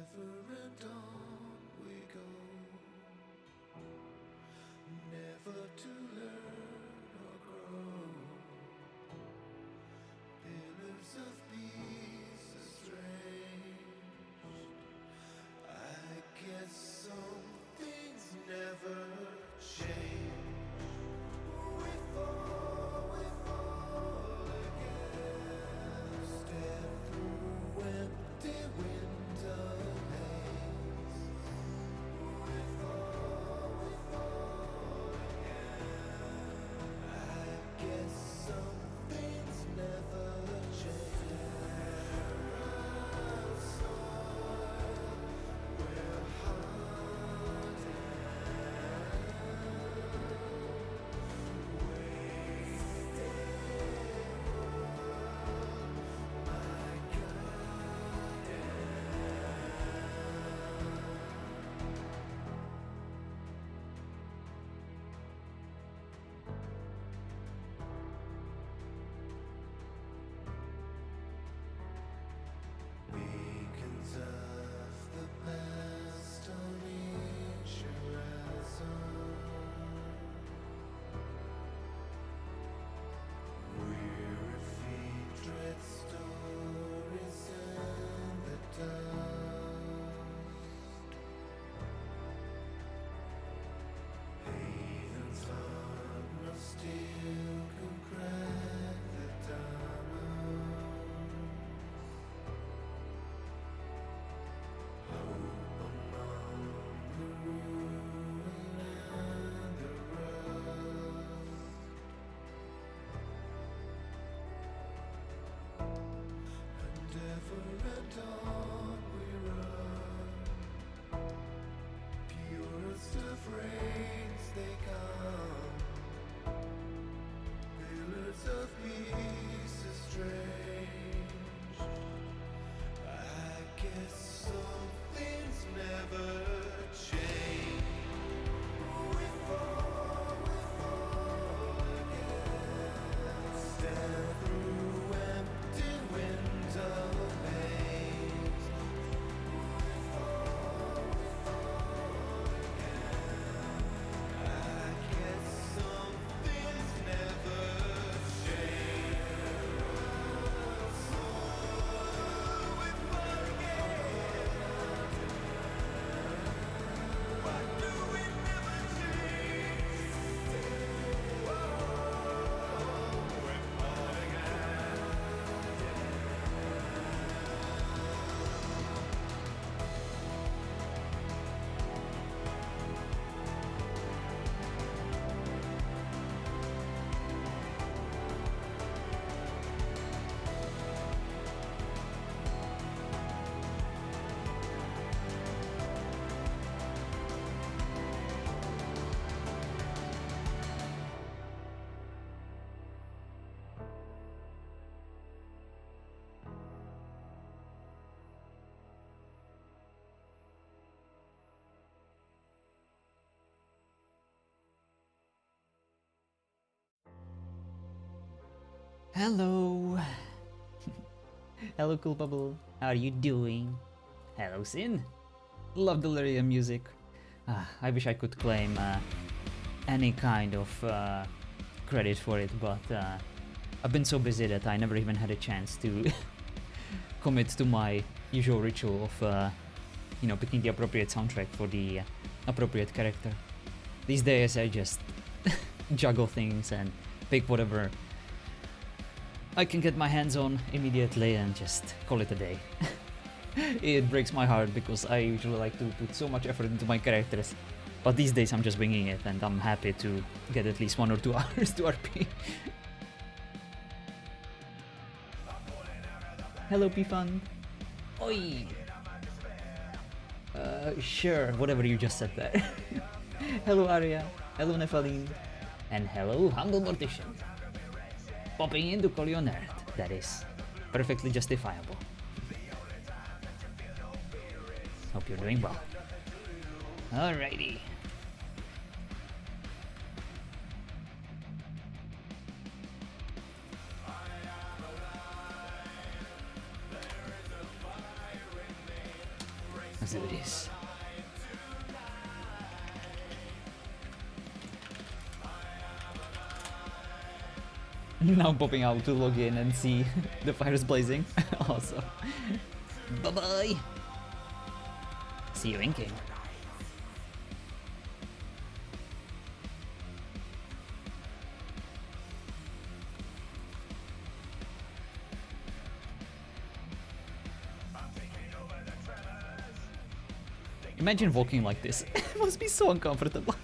Ever and on we go, never to learn or grow. Pillars of peace estranged. I guess some things never change. We fall again. Step through empty window haze. We fall again. I guess some things never change. Terra soil, we're beacons of the past on each horizon. Weary feet tread stories in the dust. Havens hard, no steel can crack the diamond. Hope among the ruin and the rust. And ever and on we run. Purest of rains they come. Pillars of peace estranged. I guess some things never change. We fall again. Stand through empty window panes. We fall again. I guess some things never change. We fall again. Why do we never change? We fall again. Hello. Hello, Cool Bubble. How are you doing? Hello, Sin. Love the Lirion music. I wish I could claim any kind of credit for it, but I've been so busy that I never even had a chance to commit to my usual ritual of, picking the appropriate soundtrack for the appropriate character. These days I just juggle things and pick whatever I can get my hands on immediately and just call it a day. It breaks my heart because I usually like to put so much effort into my characters, but these days I'm just winging it and I'm happy to get at least 1 or 2 hours to RP. Hello, P-Fun. Oi! Sure, whatever you just said there. Hello, Arya. Hello, Nephaline. And hello, Humble Mortician. Popping in to call you a nerd. That is perfectly justifiable. Hope you're doing well. Alrighty. Let's do this. Now popping out to log in and see the fires blazing. Awesome. Bye bye. See you in game. Imagine walking like this. It must be so uncomfortable.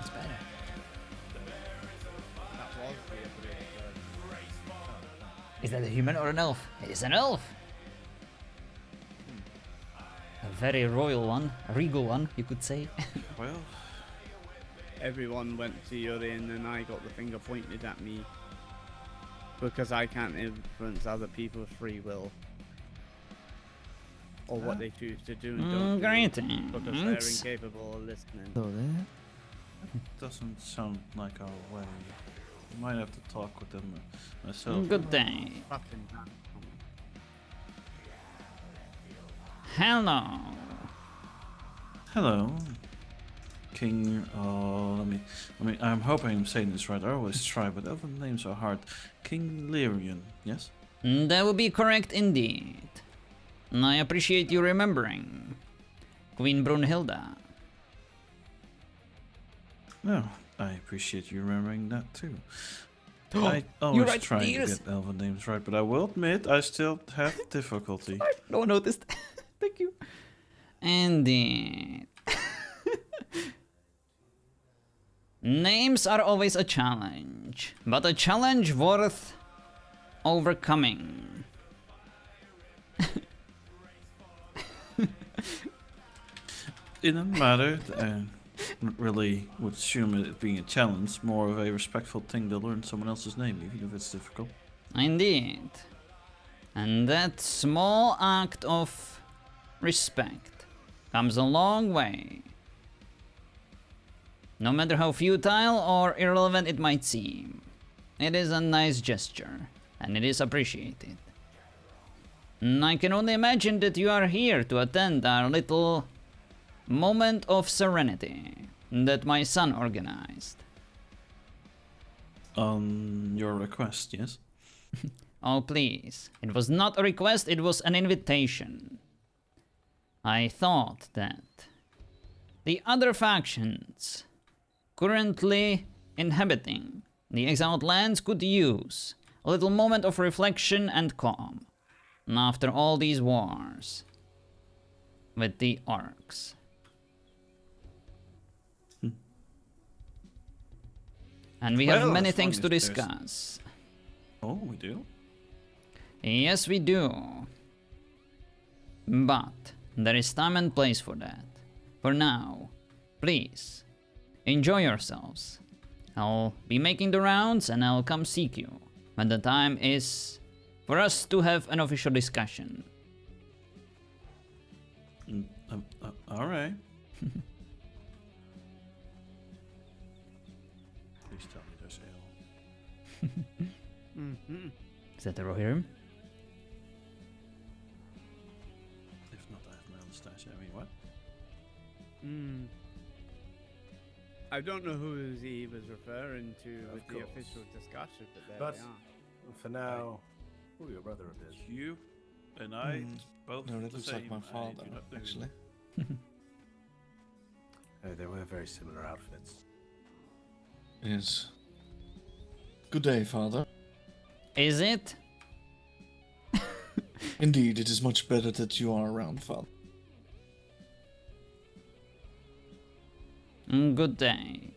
It's better. Is that a human or an elf? It is an elf! A very royal one, a regal one, you could say. Well, Everyone went to Lirion and I got the finger pointed at me because I can't influence other people's free will or what they choose to do and don't do because they're Greetings. incapable of listening. Hello there. doesn't sound like our way. Might have to talk with them myself. Good day. Fucking hell. Hello. Hello, King. I'm hoping I'm saying this right. I always try, but elven names are hard. King Lirion, yes? That would be correct indeed. I appreciate you remembering. Queen Brunhilda. No, I appreciate you remembering that too. Oh, I you're always right, try to dears. get elven names right, but I will admit I still have difficulty. No one noticed. Thank you. Indeed. Names are always a challenge, but a challenge worth overcoming. In a matter, not really would assume it being a challenge, more of a respectful thing to learn someone else's name, even if it's difficult. Indeed. And that small act of respect comes a long way. No matter how futile or irrelevant it might seem, it is a nice gesture, and it is appreciated. I can only imagine that you are here to attend our little moment of serenity that my son organized. On your request, yes? Oh, please. It was not a request, it was an invitation. I thought that the other factions currently inhabiting the exiled lands could use a little moment of reflection and calm after all these wars with the orcs. And we have Well, many as long things to as there's- discuss. Oh, we do? Yes, we do. But there is time and place for that. For now, please, enjoy yourselves. I'll be making the rounds and I'll come seek you when the time is for us to have an official discussion. Alright. Please tell me there's ale. Mm-hmm. Is that the Rohirrim? If not, I have my own stash. I mean, what? I don't know who he was referring to with the course. official discussion, but there But we are. for now, who your brother is? You and I both No, that the looks same. like my I father, do not know. actually. Oh, they wear very similar outfits. Yes. Good day, father. Is it? Indeed, it is much better that you are around, father. Good day.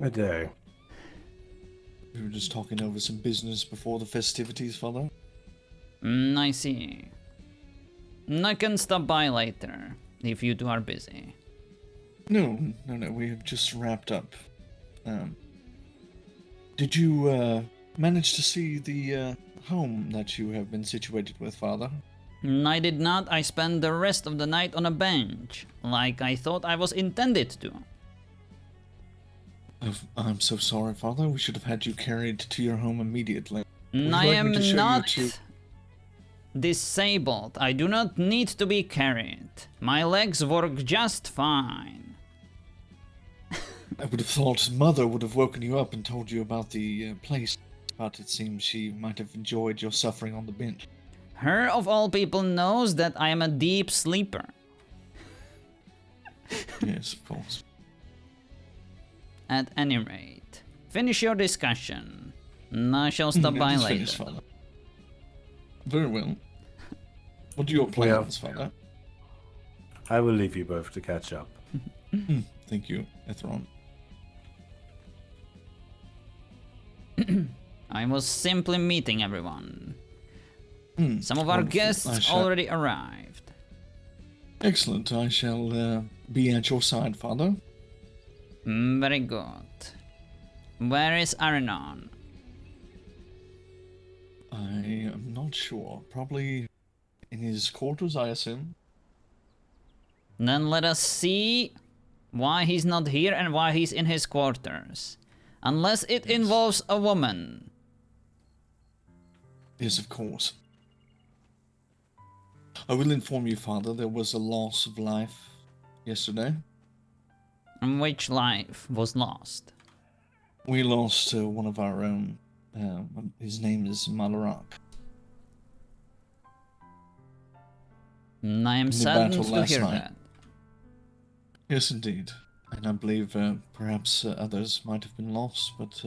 Good day. We were just talking over some business before the festivities, father. I see. I can stop by later if you two are busy. No, we have just wrapped up. Did you manage to see the home that you have been situated with, father? I did not. I spent the rest of the night on a bench, like I thought I was intended to. I'm so sorry, Father. We should have had you carried to your home immediately. Would you I like me to show am not you to... disabled. I do not need to be carried. My legs work just fine. I would have thought Mother would have woken you up and told you about the place, but it seems she might have enjoyed your suffering on the bench. Her of all people knows that I am a deep sleeper. Yes, of course. At any rate, finish your discussion. I shall stop by It is later. finished, Father. Very well. What are your plans, Father? I will leave you both to catch up. Thank you, Ethron. I was simply meeting everyone. Some of our Wonderful. I guests shall- already arrived. Excellent. I shall be at your side, Father. Very good. Where is Aranon? I am not sure. Probably in his quarters, I assume. Then let us see why he's not here and why he's in his quarters. Unless it involves a woman. Yes, of course. I will inform you, Father, there was a loss of life yesterday. Which life was lost? We lost one of our own. His name is Malarak. I am the saddened battle to last hear night. that. Yes, indeed. And I believe perhaps others might have been lost, but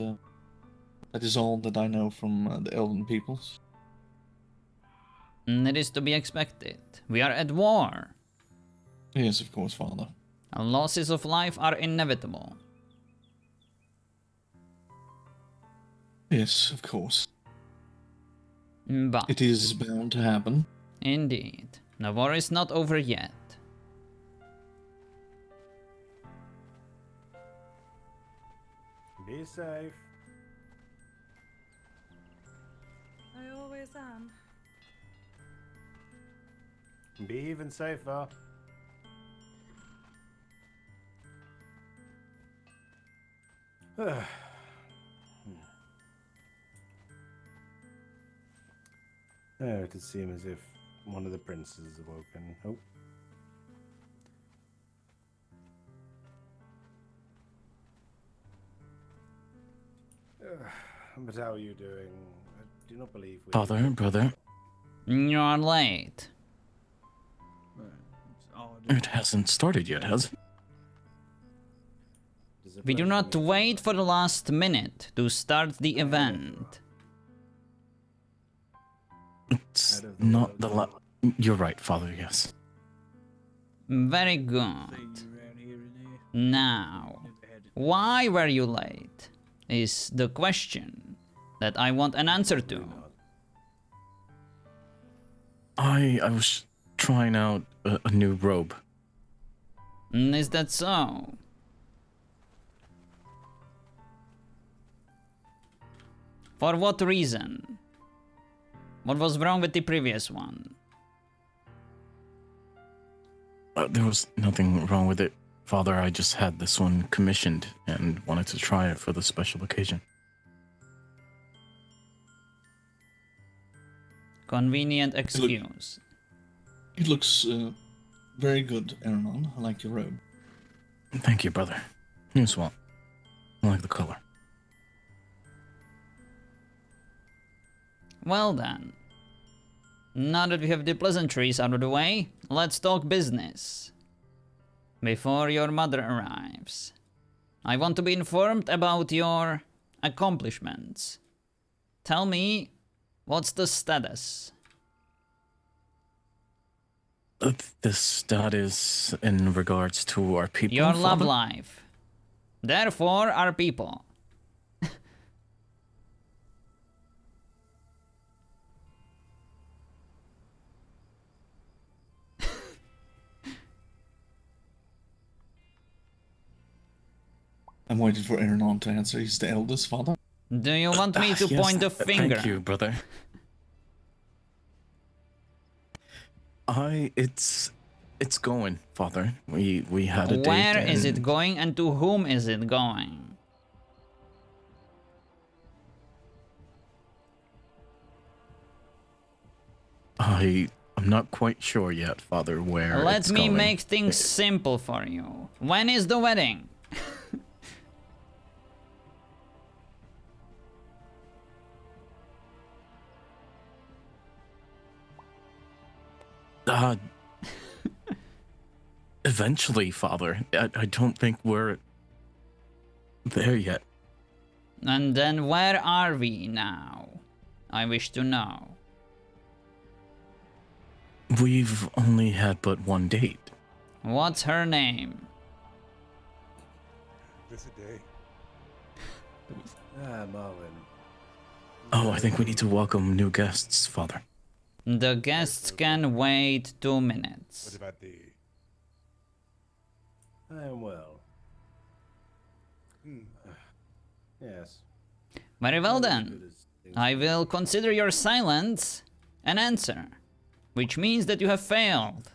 that is all that I know from the Elven peoples. It is to be expected. We are at war. Yes, of course, Father. Losses of life are inevitable. Yes, of course. But, It is bound to happen. indeed, the war is not over yet. Be safe. I always am. Be even safer. It would seem as if one of the princes has awoken. Oh. But how are you doing? I do not believe we... Father, brother, You're late. it hasn't started yet, has it? Does it We do pleasure not me to- wait for the last minute to start the event. It's not the You're right, Father, yes. Very good. Now, why were you late? Is the question that I want an answer to. I was trying out a new robe. Is that so? For what reason? What was wrong with the previous one? There was nothing wrong with it, Father. I just had this one commissioned and wanted to try it for the special occasion. Convenient excuse. It looks very good, Aranon. I like your robe. Thank you, brother. You as well. I like the color. Well then. Now that we have the pleasantries out of the way, let's talk business. Before your mother arrives, I want to be informed about your accomplishments. Tell me, what's the status? The status in regards to our people, Your love Father? life. Therefore, our people. I'm waiting for Aranon to answer. He's the eldest, Father. Do you want me to Yes, point the finger? Thank you, brother. It's going, Father. We had a date. Where is it and going and to whom is it going? I'm not quite sure yet, Father, where Let it's me going. make things simple for you. When is the wedding? Uh, eventually, Father. I don't think we're there yet. And then where are we now? I wish to know. We've only had but one date. What's her name? This a day. Marvin. Oh, I think we need to welcome new guests, Father. The guests can wait 2 What minutes. about the... I am well. Hmm. Yes. Very well Not as then. good as things I were. will consider your silence an answer, which means that you have failed.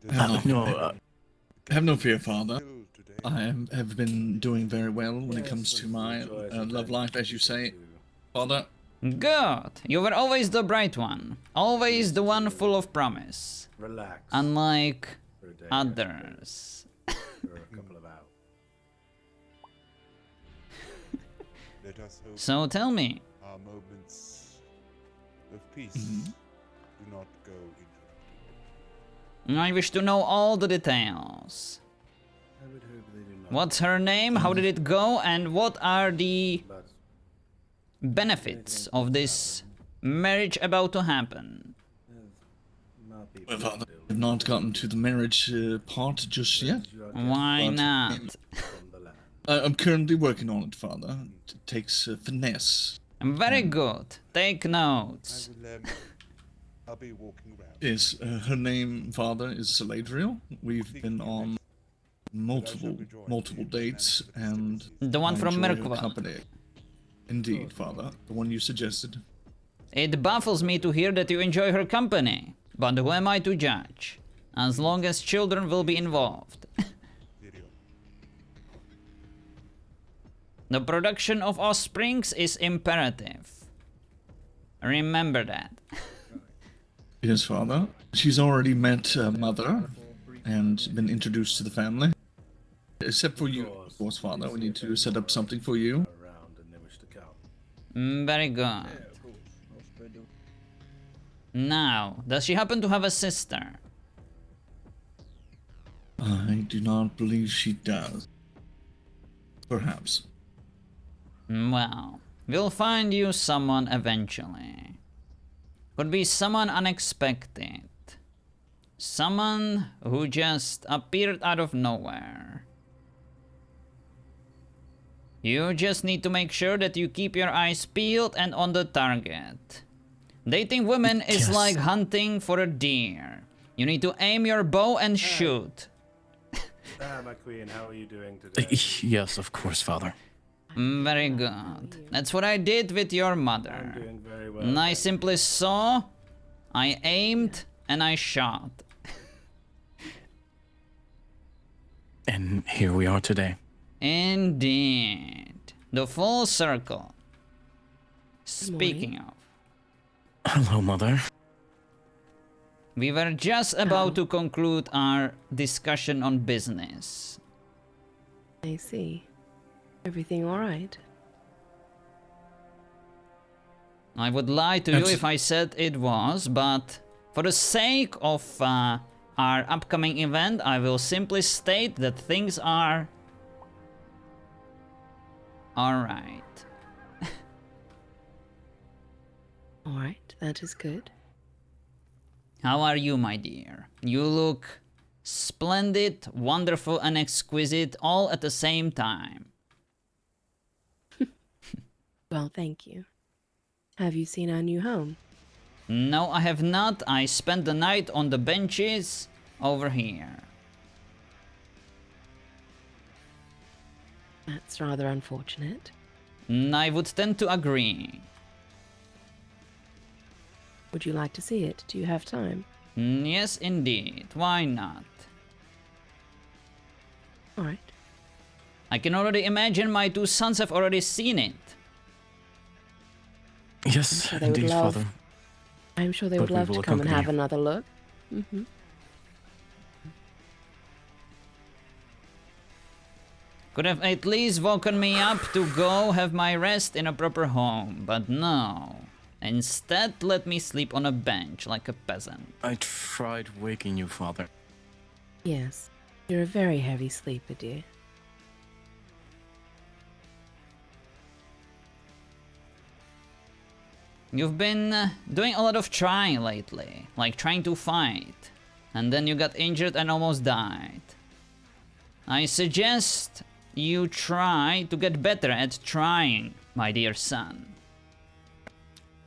No, Have no fear, Father. Still today. Have been doing very well when it Yes, comes to and my enjoy love sometimes life, as you say, to Father. Good. You were always the bright one. Always the one full of promise. Relax Unlike for a day, others. for a couple of hours. Let us hope So tell me, our moments of peace Mhm. do not go interrupted. I wish to know all the details. I would hope they do not. What's her name? How did it go? And what are the But benefits of this marriage about to happen? not be Well, Father, still I've not gotten to the marriage part just yet. you are Why But- not? from the land. I'm currently working on it, Father. It takes finesse. Very good. Take I notes. will, I'll be walking around. Yes, her name, Father, is Lirion. We've been on multiple dates, and The one I from enjoy her Mirkwood. company. Indeed, Father, the one you suggested. It baffles me to hear that you enjoy her company, but who am I to judge? As long as children will be involved. Lirion. The production of offsprings is imperative. Remember that. Yes, Father. She's already met Mother and been introduced to the family. Except for you, of course, Father. We need to set up something for you. Around and they wish to come. Very good. Now, does she happen to have a sister? I do not believe she does. Perhaps. Well, we'll find you someone eventually. Could be someone unexpected. Someone who just appeared out of nowhere. You just need to make sure that you keep your eyes peeled and on the target. Dating women is Yes. like hunting for a deer. You need to aim your bow and shoot. My queen, how are you doing today? Yes, of course, Father. Very good. That's what I did with your I'm mother. doing very well. And I thank simply saw, I aimed, and I shot. And here we are today. Indeed. The full circle. Speaking of, Hello, Mother. we were just about to conclude our discussion on business. I see. Everything all right? I would lie to you Abs- if I said it was, but for the sake of our upcoming event, I will simply state that things are alright. All right, that is good. How are you, my dear? You look splendid, wonderful, and exquisite all at the same time. Well, thank you. Have you seen our new home? No, I have not. I spent the night on the benches over here. That's rather unfortunate. I would tend to agree. Would you like to see it? Do you have time? Yes, indeed. Why not? All right. I can already imagine my two sons have already seen it. Yes, sure they would indeed, love- Father. I'm sure they But would we love will to come and accompany have you. another look. Mm-hmm. Could have at least woken me up to go have my rest in a proper home, but no. Instead, let me sleep on a bench like a peasant. I tried waking you, Father. Yes. You're a very heavy sleeper, dear. You've been doing a lot of trying lately, like trying to fight, and then you got injured and almost died. I suggest you try to get better at trying, my dear son.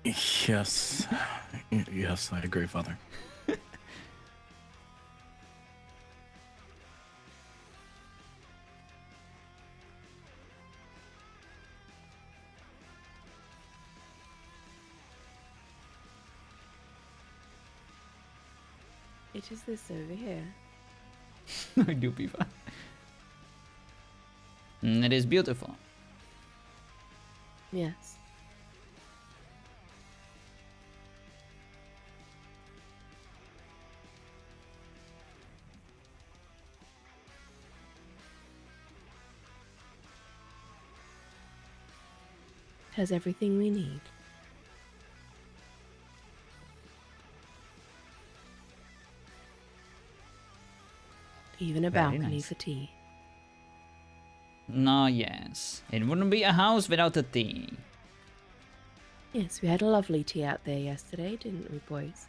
Yes. Yes, I agree, Father. It is this over here. I do, Piva. It is beautiful. Yes. It has everything we need. Even a Very balcony nice. for tea. No, yes. It wouldn't be a house without a tea. Yes, we had a lovely tea out there yesterday, didn't we, boys?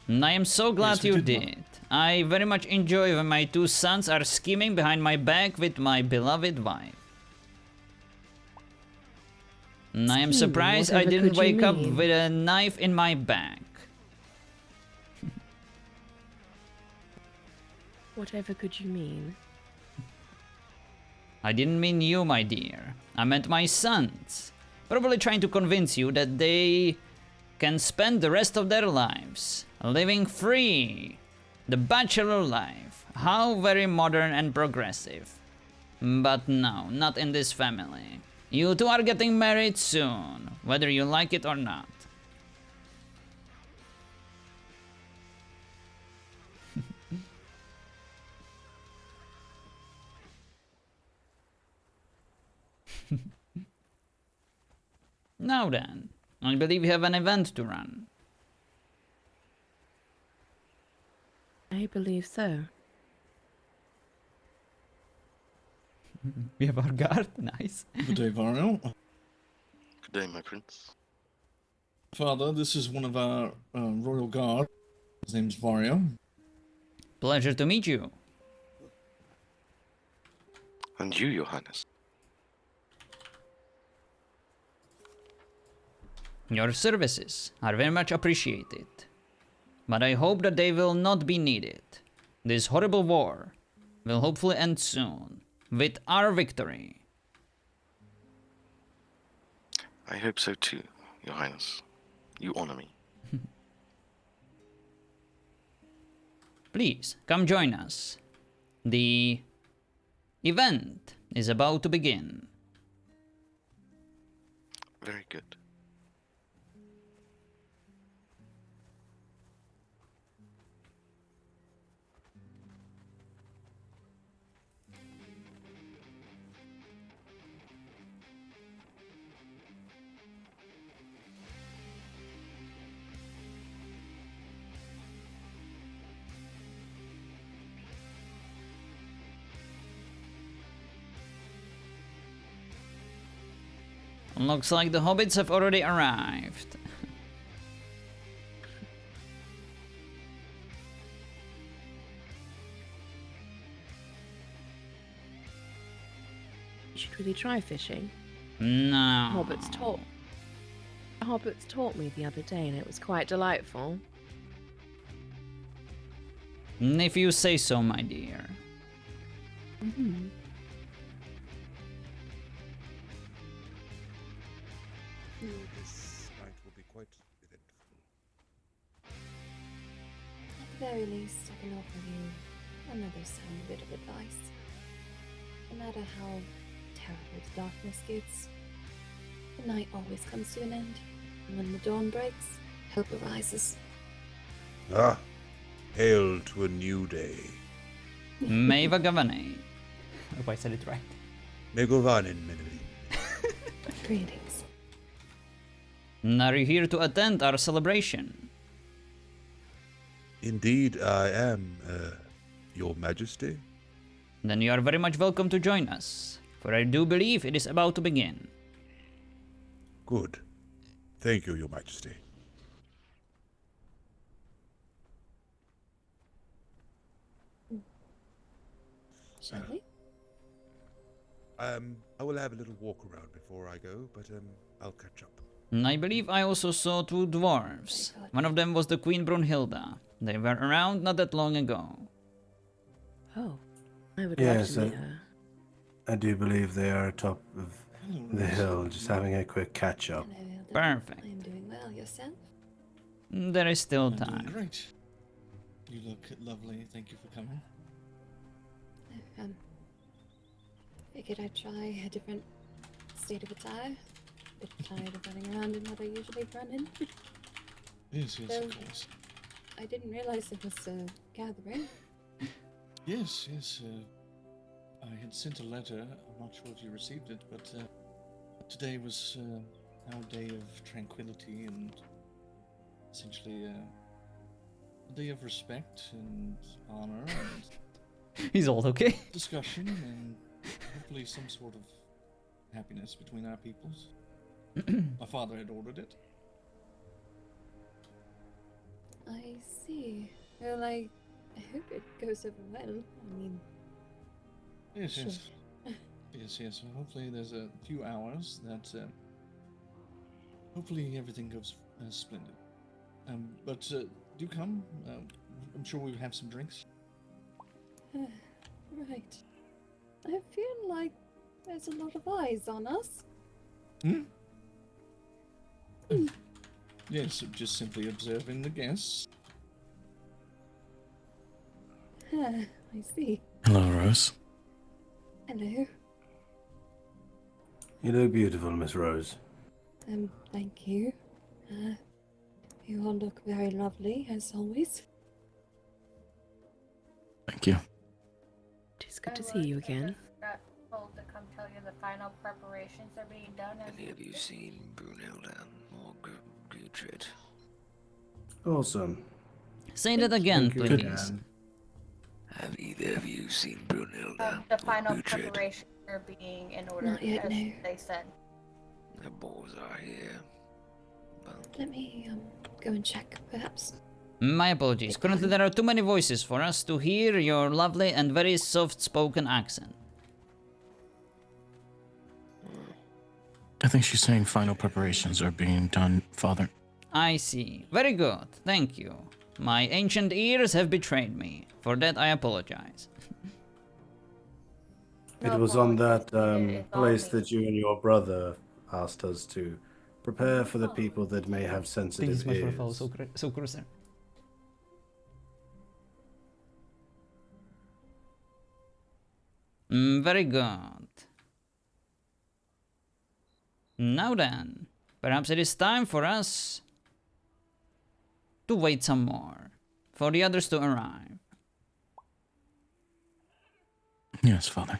And I am so glad Yes, we you did, Mom. did. I very much enjoy when my two sons are scheming behind my back with my beloved wife. And I am Scheming? surprised I Whatever didn't could you wake up mean? with a knife in my back. Whatever could you mean? I didn't mean you, my dear. I meant my sons. Probably trying to convince you that they can spend the rest of their lives living free. The bachelor life. How very modern and progressive. But no, not in this family. You two are getting married soon, whether you like it or not. Now then, I believe you have an event to run. I believe so. We have our guard, nice. Good day, Vario. Good day, my prince. Father, this is one of our royal guard. His name's Vario. Pleasure to meet you. And you, your highness. Your services are very much appreciated. But I hope that they will not be needed. This horrible war will hopefully end soon, with our victory. I hope so too, your highness. You honor me. Please, come join us. The event is about to begin. Very good. Looks like the hobbits have already arrived. You should really try fishing. No. Hobbits taught me the other day, and it was quite delightful. If you say so, my dear. Mm-hmm. This night will be quite eventful. very least, I can offer you another sound bit of advice. No matter how terrible the darkness gets, the night always comes to an end. And when the dawn breaks, hope arises. Ah, hail to a new day. Meva Gavane. I hope I said it right. Megovanin, Menelin. Greetings. Are you here to attend our celebration? Indeed, I am, Your Majesty. Then you are very much welcome to join us, for I do believe it is about to begin. Good. Thank you, Your Majesty. Shall we? I will have a little walk around before I go, but I'll catch up. I believe I also saw 2 dwarves. One of them was the Queen Brunhilda. They were around not that long ago. Oh, I would Yes, love to meet her. I do believe they are atop of the hill, just having a quick catch up. Hello, Elder. Perfect. I am doing well. Yourself? There is still I'm doing time. great. You look lovely. Thank you for coming. Figured I'd try a different state of attire. Bit tired of running around in what I usually run in. Yes, yes, So- of course. I didn't realize it was a gathering. Yes, yes. I had sent a letter. I'm not sure if you received it, but today was our day of tranquility and essentially a day of respect and honor and He's all okay. discussion and hopefully some sort of happiness between our peoples. My father had ordered it. I see. Well, I hope it goes over well. I mean, Yes, Sure. yes. Yes, yes. So hopefully there's a few hours that hopefully everything goes splendid. But do come. I'm sure we'll have some drinks. right. I feel like there's a lot of eyes on us. Yes, just simply observing the guests. I see. Hello, Rose. Hello. You look beautiful, Miss Rose. Thank you. You all look very lovely, as always. Thank you. It's good to see you again. Got told to come tell you the final preparations are being done. Any of you seen Brunhilda or Gudrid? Awesome. Say that again, Thank you, please. Dan. Have either of you seen Brunhilda The or final Gudrid? preparations are being in order, Not yet, as no. they said. The boys are here. But Let me go and check, perhaps. My apologies. Currently there are too many voices for us to hear your lovely and very soft-spoken accent. I think she's saying final preparations are being done, Father. I see. Very good. Thank you. My ancient ears have betrayed me. For that I apologize. It was on that place that you and your brother asked us to prepare for the people that may have sensitive ears. so cruiser. Very good. Now then, perhaps it is time for us to wait some more for the others to arrive. Yes, Father.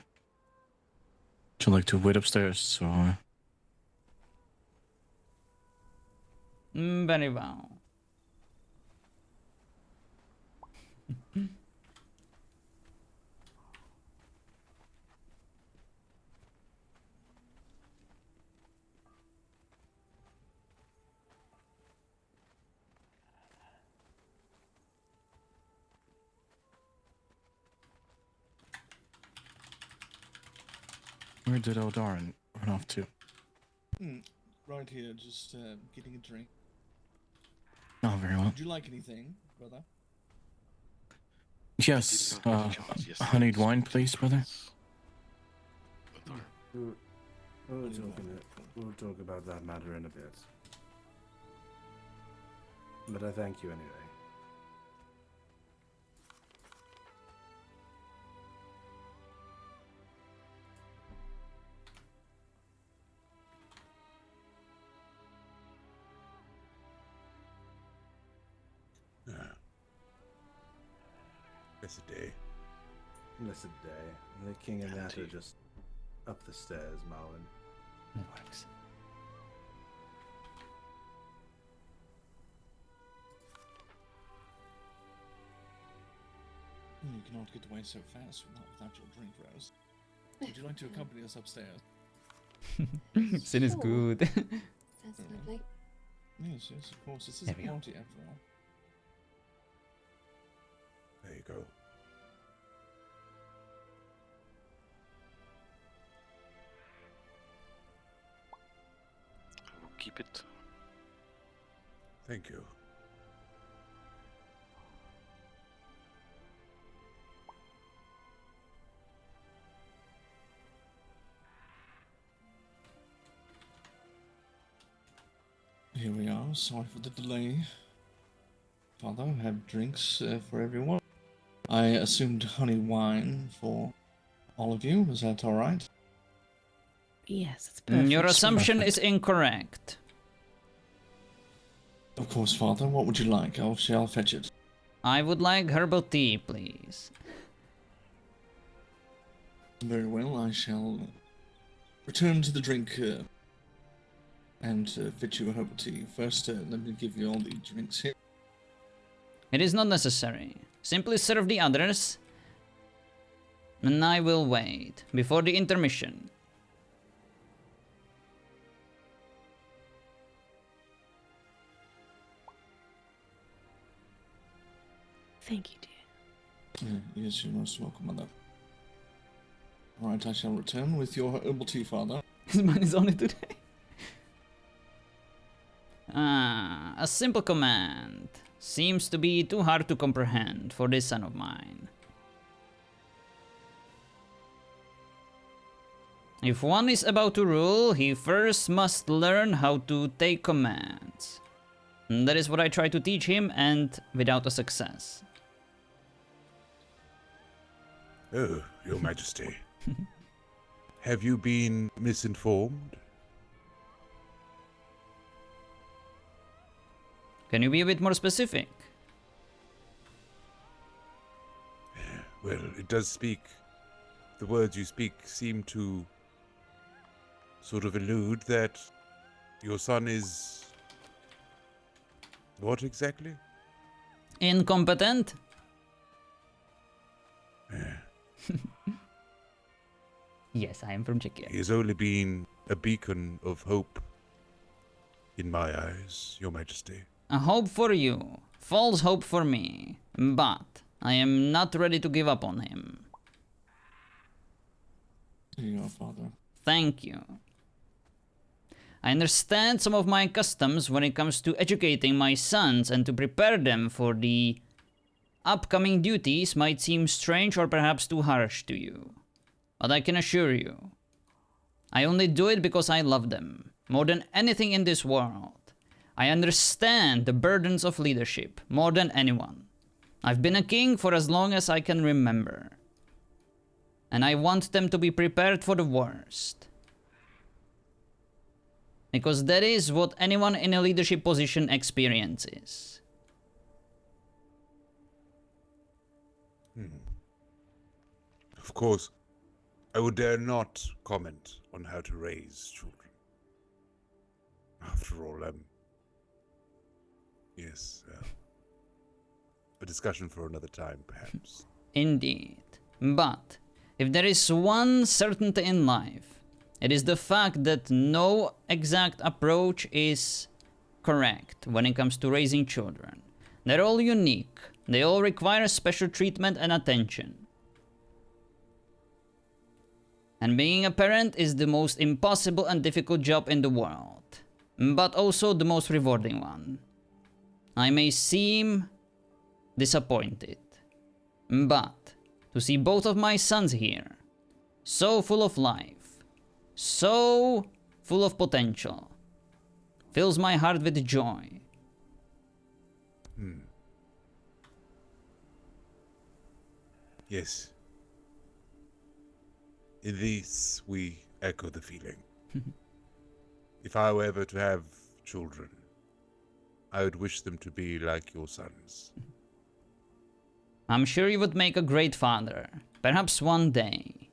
Would you like to wait upstairs, so... Very well. Where did Eldarin run off to? Right here, just getting a drink. Oh, very well. Would you like anything, brother? Yes, Yes, honeyed please. wine, please, brother. We'll talk about that matter in a bit. But I thank you anyway. Blessed day. Blessed day. And the king and that are just up the stairs, Marwin. That works. You cannot get away so fast without your drink, Rose. Would you like to accompany us upstairs? Sin is Sure. good. Sounds lovely. Yes, yes, of course. This is There a we go. party after all. There you go. I will keep it. Thank you. Here we are. Sorry for the delay. Father, have drinks for everyone. I assumed honey wine for all of you. Is that all right? Yes, it's perfect. Your assumption Perfect. is incorrect. Of course, Father. What would you like? I'll fetch it. I would like herbal tea, please. Very well. I shall return to the drink and fetch you a herbal tea. First, let me give you all the drinks here. It is not necessary. Simply serve the others, and I will wait before the intermission. Thank you, dear. Yes, you're most welcome, Mother. All right, I shall return with your herbal tea, Father. His man is on it today. A simple command. Seems to be too hard to comprehend for this son of mine. If one is about to rule, he first must learn how to take commands. And that is what I try to teach him, and without a success. Oh, Your Majesty. Have you been misinformed? Can you be a bit more specific? Well, it does speak. The words you speak seem to sort of allude that your son is. What exactly? Incompetent? Yes, I am from Czechia. He has only been a beacon of hope in my eyes, Your Majesty. A hope for you, false hope for me, but I am not ready to give up on him. Here you are, Father. Thank you. I understand some of my customs when it comes to educating my sons and to prepare them for the upcoming duties might seem strange or perhaps too harsh to you. But I can assure you, I only do it because I love them, more than anything in this world. I understand the burdens of leadership more than anyone. I've been a king for as long as I can remember. And I want them to be prepared for the worst. Because that is what anyone in a leadership position experiences. Of course, I would dare not comment on how to raise children. After all, yes, a discussion for another time, perhaps. Indeed. But if there is one certainty in life, it is the fact that no exact approach is correct when it comes to raising children. They're all unique. They all require special treatment and attention. And being a parent is the most impossible and difficult job in the world, but also the most rewarding one. I may seem disappointed, but to see both of my sons here, so full of life, so full of potential, fills my heart with joy. Yes. In this, we echo the feeling. If I were ever to have children, I would wish them to be like your sons. I'm sure you would make a great father. Perhaps one day.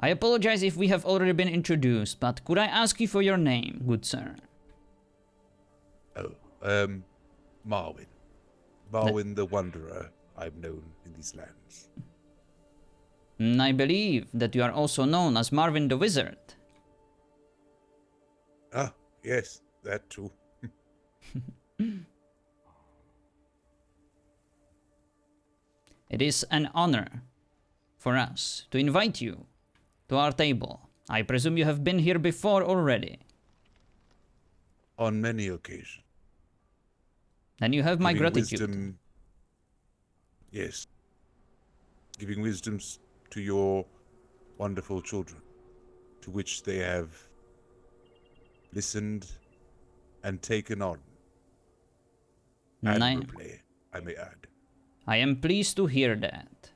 I apologize if we have already been introduced, but could I ask you for your name, good sir? Oh, Marwyn. Marwyn the Wanderer, I'm known in these lands. I believe that you are also known as Marvin the Wizard. Ah, yes, that too. It is an honor for us to invite you to our table. I presume you have been here before already. On many occasions. Then you have my Giving gratitude. Wisdom, yes. Giving wisdoms to your wonderful children, to which they have listened and taken on. Admirably, I may add. I am pleased to hear that.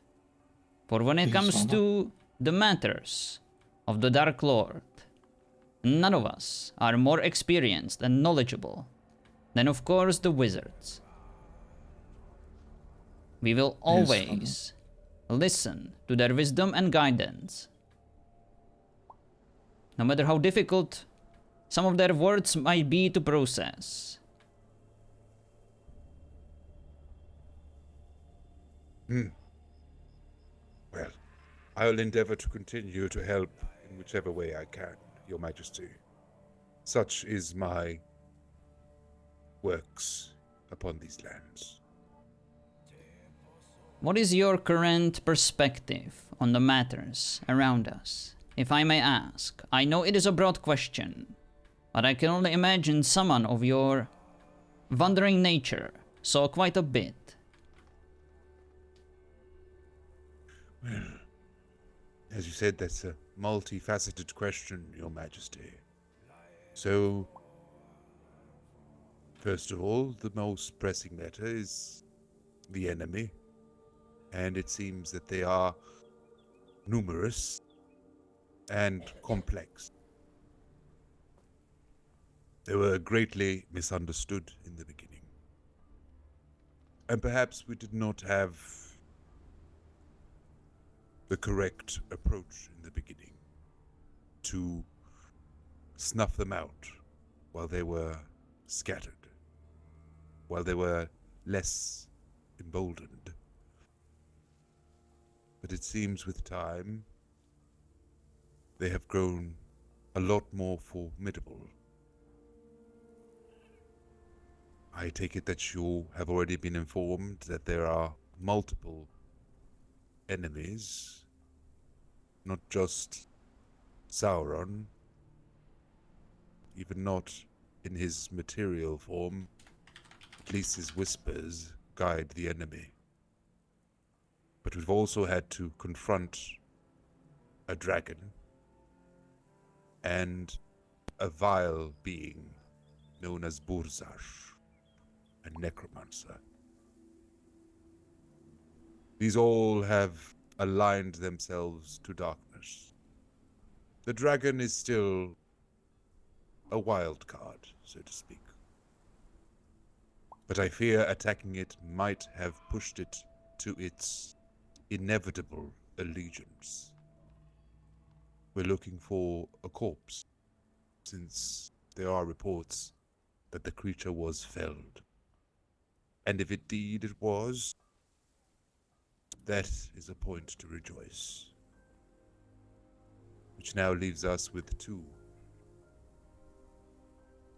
For when it Please, comes Father. to the matters of the Dark Lord, none of us are more experienced and knowledgeable than, of course, the wizards. We will always listen to their wisdom and guidance. No matter how difficult some of their words might be to process. Well, I'll endeavor to continue to help in whichever way I can, Your Majesty. Such is my works upon these lands. What is your current perspective on the matters around us? If I may ask, I know it is a broad question, but I can only imagine someone of your wandering nature saw quite a bit. Well, as you said, that's a multifaceted question, Your Majesty. So, first of all, the most pressing matter is the enemy, and it seems that they are numerous and complex. They were greatly misunderstood in the beginning. And perhaps we did not have the correct approach in the beginning to snuff them out while they were scattered, while they were less emboldened. But it seems with time, they have grown a lot more formidable. I take it that you have already been informed that there are multiple enemies, not just Sauron, even not in his material form. At least his whispers guide the enemy. But we've also had to confront a dragon and a vile being known as Burzash, a necromancer. These all have aligned themselves to darkness. The dragon is still a wild card, so to speak. But I fear attacking it might have pushed it to its inevitable allegiance. We're looking for a corpse, since there are reports that the creature was felled. And if indeed it was, that is a point to rejoice. Which now leaves us with two.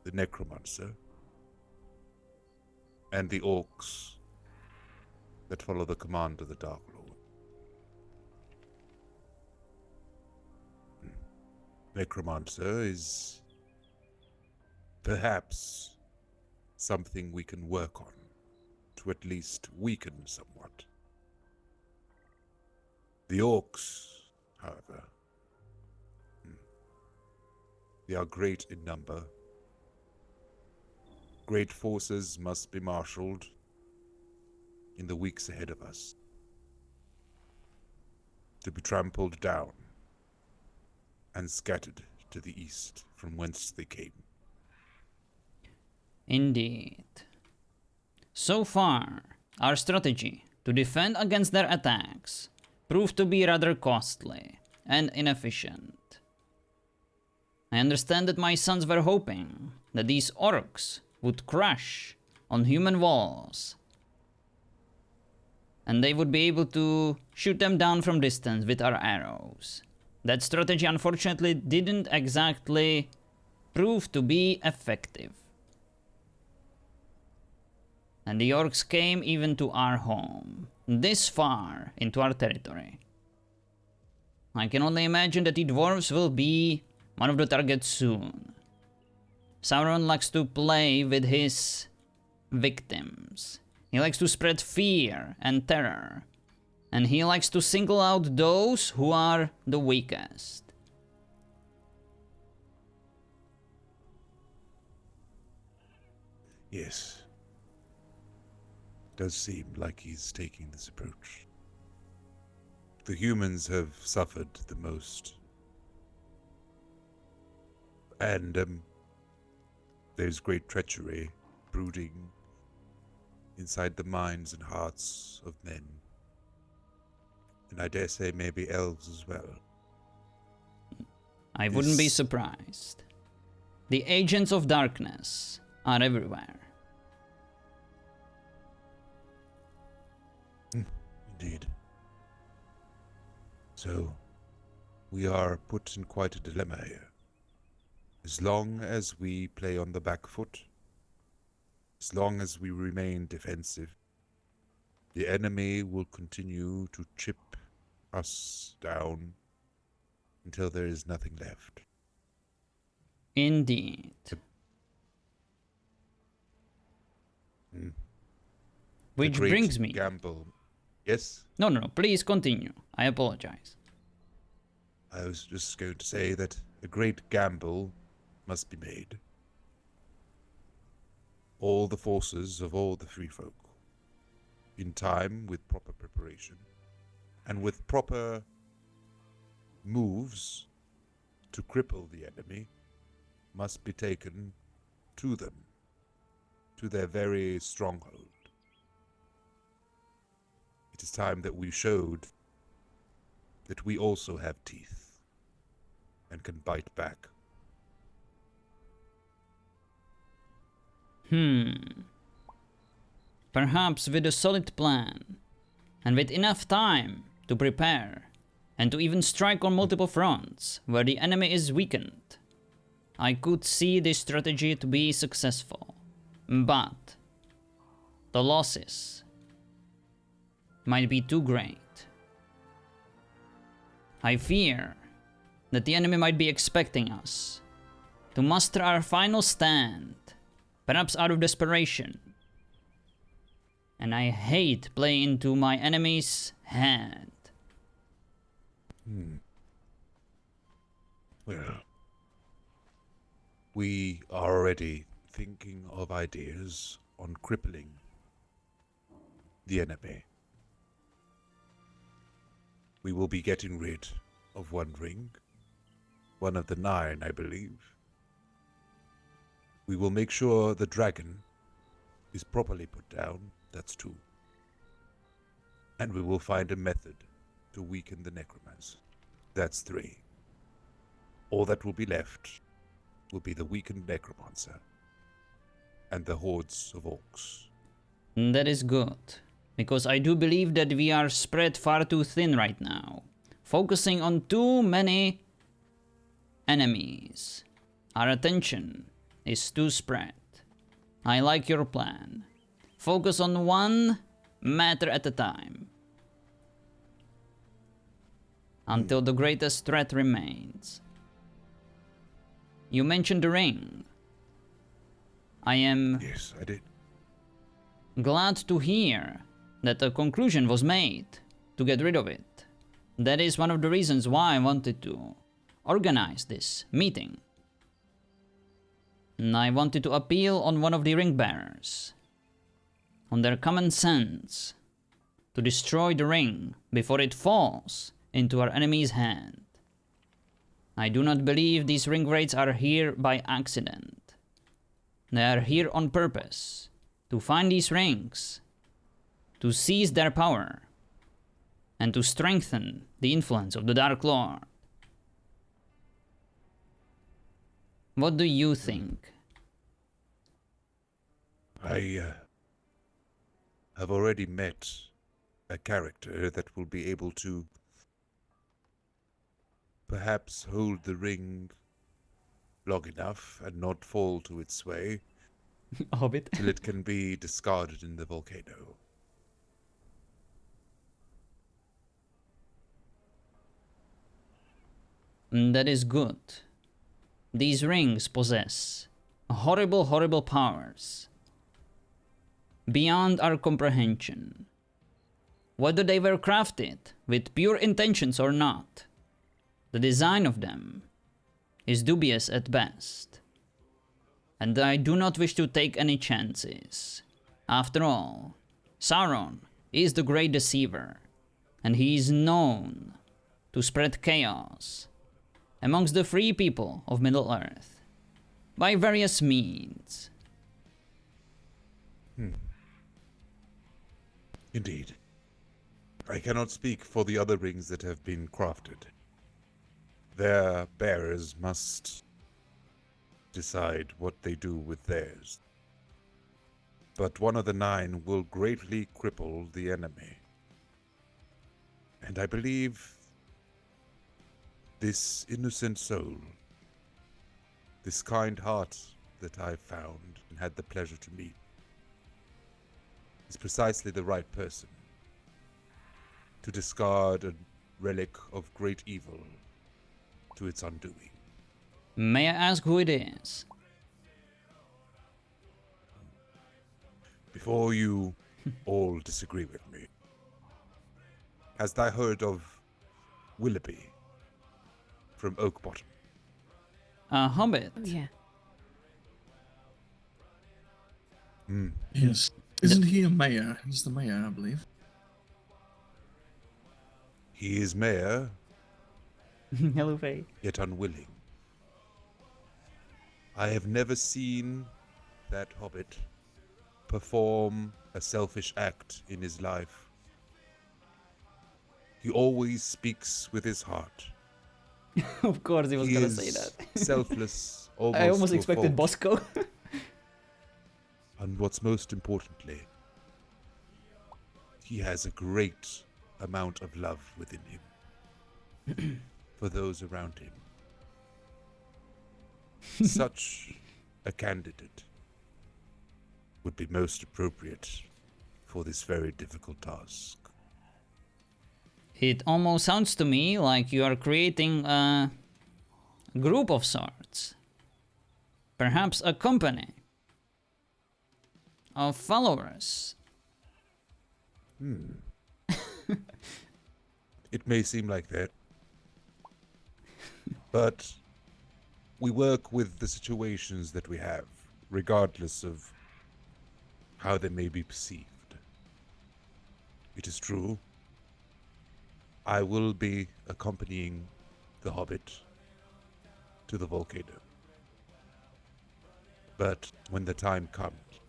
The necromancer and the orcs that follow the command of the Dark Lord. Necromancer is perhaps something we can work on to at least weaken somewhat. The orcs, however, they are great in number. Great forces must be marshaled in the weeks ahead of us, to be trampled down and scattered to the east from whence they came. Indeed. So far, our strategy to defend against their attacks proved to be rather costly and inefficient. I understand that my sons were hoping that these orcs would crash on human walls and they would be able to shoot them down from distance with our arrows. That strategy unfortunately didn't exactly prove to be effective. And the orcs came even to our home, this far into our territory. I can only imagine that the dwarves will be one of the targets soon. Sauron likes to play with his victims. He likes to spread fear and terror. And he likes to single out those who are the weakest. Yes. Does seem like he's taking this approach. The humans have suffered the most. And there's great treachery brooding inside the minds and hearts of men. And I dare say maybe elves as well. I wouldn't be surprised. The agents of darkness are everywhere. Indeed. So, we are put in quite a dilemma here. As long as we play on the back foot, as long as we remain defensive, the enemy will continue to chip us down until there is nothing left. Indeed. Which brings me... Gamble. Yes? No, please continue. I apologize. I was just going to say that a great gamble must be made. All the forces of all the free folk, in time with proper preparation, and with proper moves to cripple the enemy, must be taken to them, to their very stronghold. It is time that we showed that we also have teeth and can bite back. Perhaps with a solid plan, and with enough time to prepare, and to even strike on multiple fronts where the enemy is weakened, I could see this strategy to be successful. But the losses might be too great. I fear that the enemy might be expecting us to muster our final stand, perhaps out of desperation. And I hate playing into my enemy's hand. Well, we are already thinking of ideas on crippling the enemy. We will be getting rid of one ring, one of the 9, I believe. We will make sure the dragon is properly put down, that's 2. And we will find a method to weaken the necromancer, that's 3. All that will be left will be the weakened necromancer and the hordes of orcs. That is good, because I do believe that we are spread far too thin right now, focusing on too many enemies. Our attention is too spread. I like your plan. Focus on one matter at a time, until the greatest threat remains. You mentioned the ring. I am... Yes, I did. glad to hear that a conclusion was made to get rid of it. That is one of the reasons why I wanted to organize this meeting. And I wanted to appeal on one of the ring bearers, on their common sense, to destroy the ring before it falls into our enemy's hand. I do not believe these ring wraiths are here by accident. They are here on purpose to find these rings, to seize their power, and to strengthen the influence of the Dark Lord. What do you think? I have already met a character that will be able to perhaps hold the ring long enough and not fall to its sway A hobbit? till it can be discarded in the volcano. That is good. These rings possess horrible, horrible powers beyond our comprehension. Whether they were crafted with pure intentions or not, the design of them is dubious at best. And I do not wish to take any chances. After all, Sauron is the great deceiver, and he is known to spread chaos amongst the free people of Middle-earth by various means. Indeed. I cannot speak for the other rings that have been crafted. Their bearers must decide what they do with theirs. But one of the 9 will greatly cripple the enemy. And I believe this innocent soul, this kind heart that I found and had the pleasure to meet, is precisely the right person to discard a relic of great evil to its undoing. May I ask who it is? Before you all disagree with me, hast thou heard of Willoughby from Oakbottom? A hobbit? Oh, yeah. Yes. Isn't he a mayor? He's the mayor, I believe. He is mayor, Hello, Faye. yet unwilling. I have never seen that hobbit perform a selfish act in his life. He always speaks with his heart. Of course he was He gonna is say that. selfless, almost I almost to a expected fault. Bosco. And what's most importantly, he has a great amount of love within him for those around him. Such a candidate would be most appropriate for this very difficult task. It almost sounds to me like you are creating a group of sorts. Perhaps a company of followers. It may seem like that, but we work with the situations that we have, regardless of how they may be perceived. It is true, I will be accompanying the Hobbit to the volcano. But when the time comes,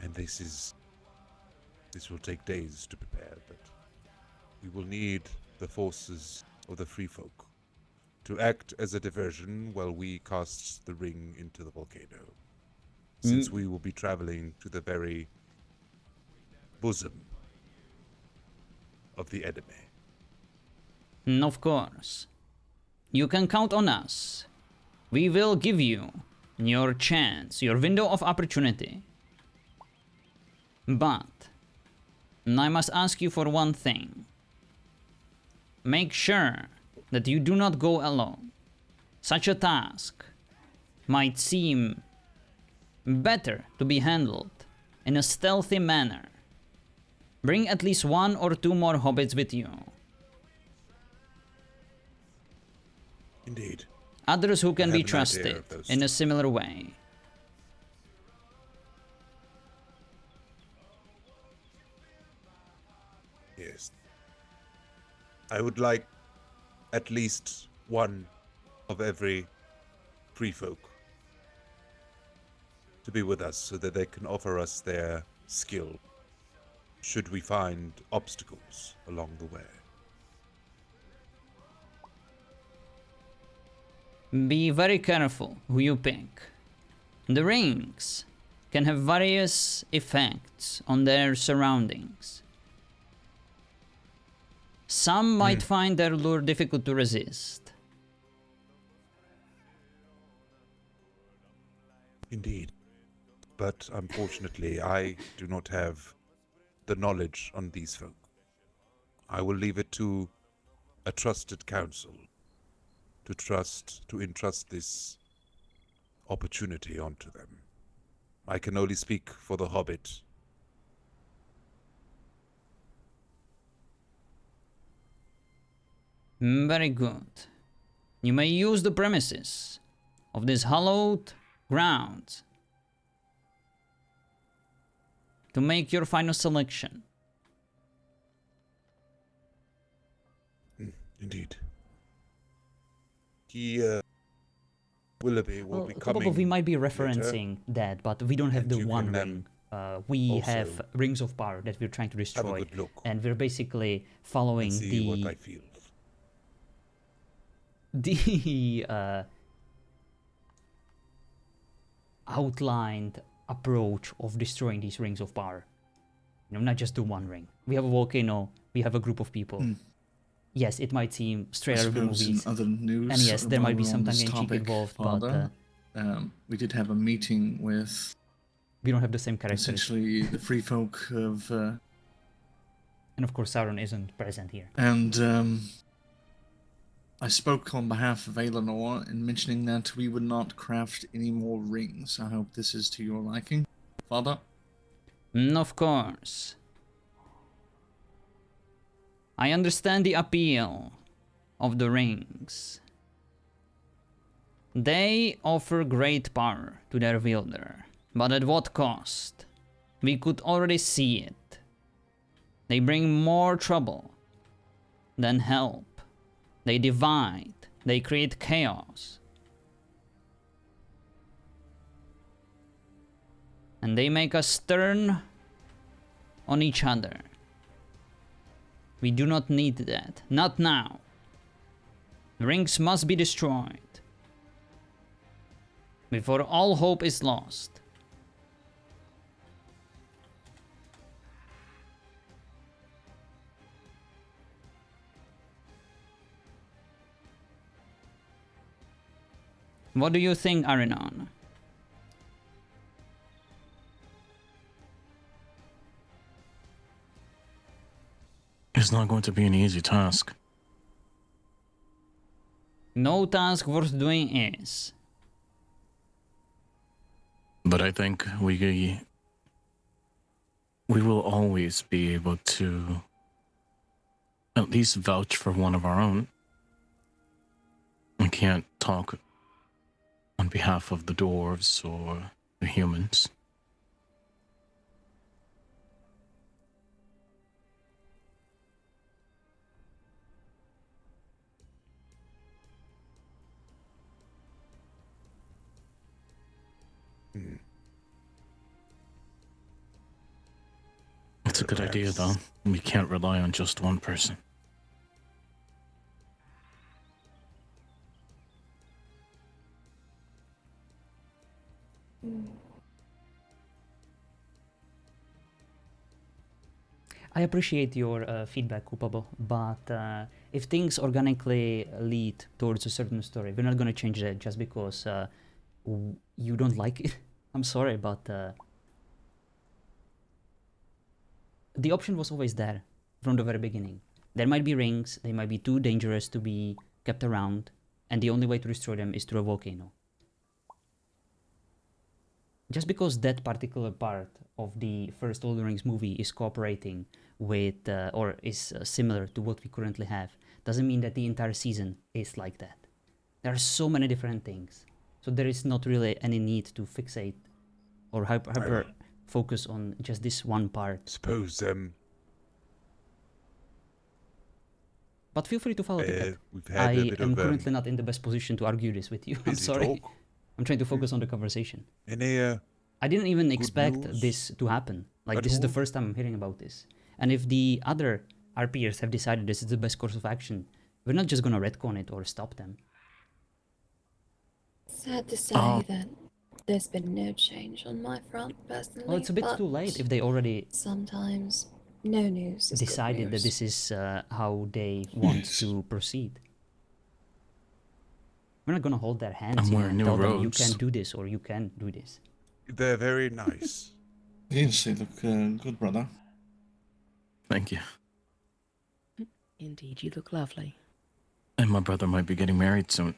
and this will take days to prepare, but we will need the forces of the Free Folk to act as a diversion while we cast the ring into the volcano, since we will be traveling to the very bosom of the enemy. Of course. You can count on us. We will give you your chance, your window of opportunity. But I must ask you for one thing. Make sure that you do not go alone. Such a task might seem better to be handled in a stealthy manner. Bring at least 1 or 2 more hobbits with you. Indeed. Others who can I be have an idea trusted of those in a similar way. Yes. I would like at least one of every free folk to be with us so that they can offer us their skill should we find obstacles along the way. Be very careful who you pick. The rings can have various effects on their surroundings. Some might find their lure difficult to resist. Indeed. But unfortunately, I do not have the knowledge on these folk. I will leave it to a trusted council to entrust this opportunity onto them. I can only speak for the Hobbit. Very good. You may use the premises of this hallowed ground to make your final selection. Indeed. Willoughby will be coming. We might be later, referencing that, but we don't have and the you one can, ring. We also have rings of power that we're trying to have a destroy, good look and we're basically following and see what I feel. the outlined approach of destroying these rings of power. You know, not just the one ring. We have a volcano. We have a group of people. Yes, it might seem straight out of the movies. In other news, And yes, there while might be we're on some this tongue-in-cheek topic, involved, Father, but we did have a meeting with we don't have the same characters. essentially the free folk of, and of course, Sauron isn't present here. and I spoke on behalf of Eleanor in mentioning that we would not craft any more rings. I hope this is to your liking, Father. Of course. I understand the appeal of the rings. They offer great power to their wielder, but at what cost? We could already see it. They bring more trouble than help. They divide. They create chaos. And they make us turn on each other. We do not need that. Not now. The rings must be destroyed before all hope is lost. What do you think, Arinon? It's not going to be an easy task. No task worth doing is. But I think we will always be able to at least vouch for one of our own. We can't talk on behalf of the dwarves or the humans. It's a good idea, though. We can't rely on just one person. I appreciate your feedback, Kupabo, but if things organically lead towards a certain story, we're not going to change that just because you don't like it. I'm sorry, but the option was always there from the very beginning. There might be rings, they might be too dangerous to be kept around, and the only way to destroy them is through a volcano. Just because that particular part of the first Lord of the Rings movie is cooperating with, or is similar to what we currently have, doesn't mean that the entire season is like that. There are so many different things, so there is not really any need to fixate or hyper focus on just this one part. Suppose, But feel free to follow the we've had a I bit am of, currently not in the best position to argue this with you. I'm busy sorry. talk. I'm trying to focus on the conversation. Any I didn't even expect news this to happen. Like, at this is the all? first time I'm hearing about this. And if the other RPers have decided this is the best course of action, we're not just gonna retcon it or stop them. Sad to say Oh. that there's been no change on my front personally. Well, it's a bit but too late if they already sometimes no news is decided good that news. this is how they want Yes. to proceed. We're not gonna hold their hands And here wear and new tell them you robes. can't do this or you can do this. They're very nice. Yes, they look good, brother. Thank you. Indeed, you look lovely. And my brother might be getting married soon.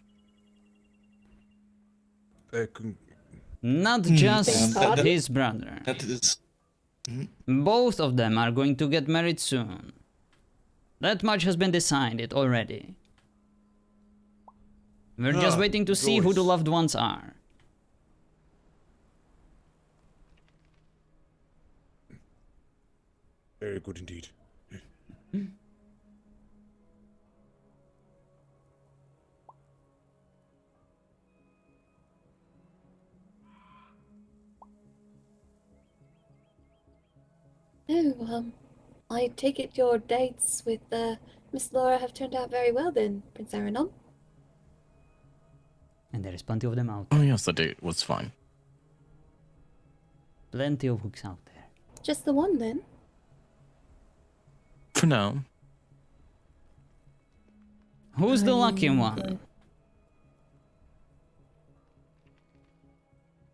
Not Hmm, just that- his brother. That is. Both of them are going to get married soon. That much has been decided already. We're just waiting to see who the Joyce. loved ones are. Very good indeed. Oh, I take it your dates with Miss Laura have turned out very well then, Prince Aranon. And there is plenty of them out Oh there. yes, the date was fine. Plenty of hooks out there. Just the one then? For now. Who's the Are lucky you one? going-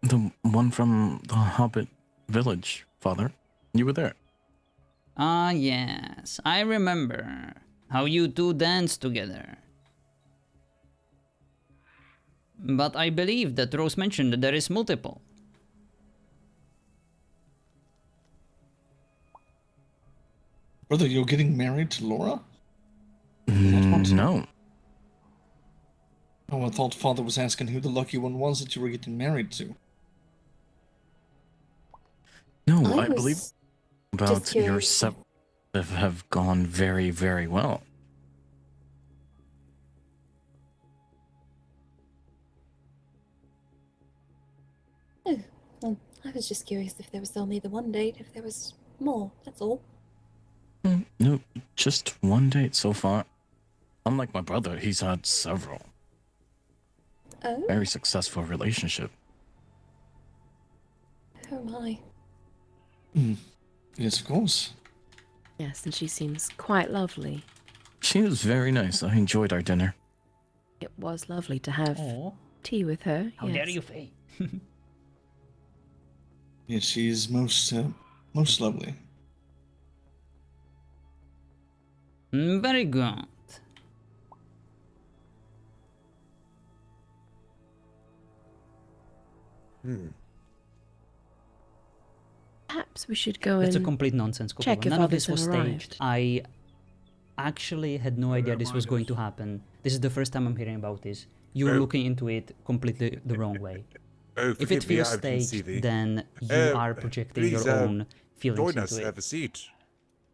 The one from the Hobbit village, Father. You were there. Ah, yes. I remember how you two danced together. But I believe that Rose mentioned that there is multiple. Brother, you're getting married to Laura? What? No. Oh, I thought Father was asking who the lucky one was that you were getting married to. No, I was believe just about your curious. seven have gone very, very well. Oh, well, I was just curious if there was only the one date, if there was more, that's all. No, just one date so far. Unlike my brother, he's had several. Oh, Very successful relationship. oh my. Yes, of course. Yes, and she seems quite lovely. She was very nice. I enjoyed our dinner. It was lovely to have Oh, tea with her. how yes. dare you, Faye? Yes, she is most lovely. Very good. Perhaps we should go That's a and complete nonsense, check Kokoba. if None of others this was have staged. arrived. I actually had no idea this was going to happen. This is the first time I'm hearing about this. You're Oh. looking into it completely the wrong way. Oh, If it forgive me, feels I didn't see staged, thee. then you are projecting please, your own feelings Join us, into have it. a seat.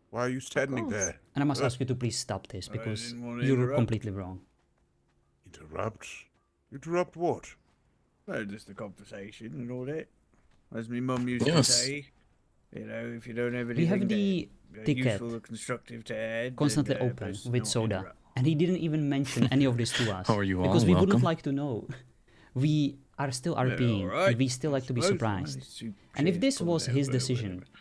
Why are you standing course. there? And I must ask you to please stop this because didn't want to you're interrupt. completely wrong. Interrupt? Interrupt what? Well, just a conversation and all that. As my mum used Yes. to say, you know, if you don't have We have anything the ticket useful or constructive to add, constantly then, open best with not soda. interrupt. And he didn't even mention any of this to us. How are you all? Because we wouldn't Welcome. like to know. We are still Yeah, RPing, alright, and we still like to be suppose. surprised. Nice soup And if shape this come was down, his but decision, whatever.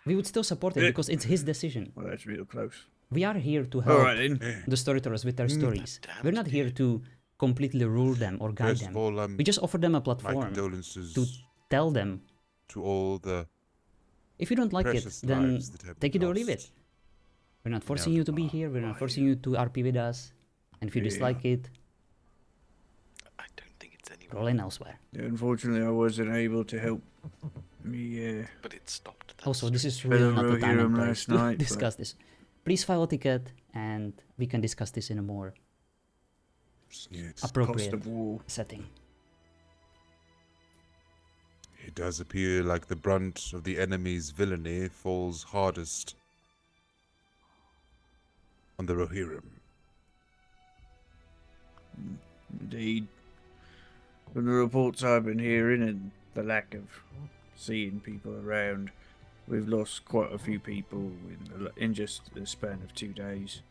we would still support it Yeah. because it's his decision. Well, that's real close. We are here to help Alright then. the storytellers with their stories. We're not here to completely rule them or guide First them. of all, We just offer them a my platform condolences to tell them. to all the If you don't like it, precious then lives that have take been it or leave it. lost. We're not forcing you to be here. We're not forcing you to RP with us. And if you Yeah. dislike it, I don't think it's anywhere. roll in elsewhere. Yeah, unfortunately, I wasn't able to help me. But it stopped. That's Also, this is Fellow really not the time and Rohirrim place last to night, but- discuss this. Please file a ticket, and we can discuss this in a more Yes. Cost appropriate of war. setting. It does appear like the brunt of the enemy's villainy falls hardest on the Rohirrim. Indeed. From the reports I've been hearing, and the lack of seeing people around. We've lost quite a few people in just the span of 2 days.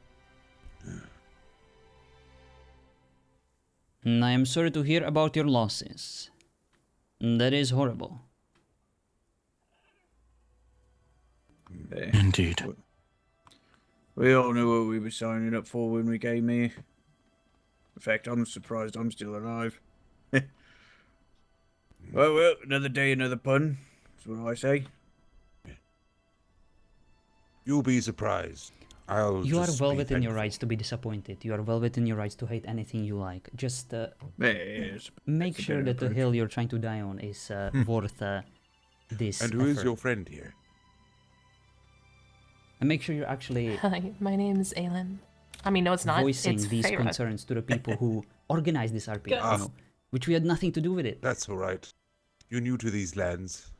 I am sorry to hear about your losses. That is horrible. Indeed. We all knew what we were signing up for when we came here. In fact, I'm surprised I'm still alive. Well, another day, another pun. That's what I say. You'll be surprised. You are just well be within your thankful. rights to be disappointed. You are well within your rights to hate anything you like. Just Yes, make that's a sure better that the approach. hill you're trying to die on is worth this And who is effort. your friend here? And make sure you're actually Hi, my name is Aylin. I mean, no, it's not. voicing It's these Feyre. concerns to the people who organized this RP, you Ah. know, which we had nothing to do with it. That's all right. You're new to these lands.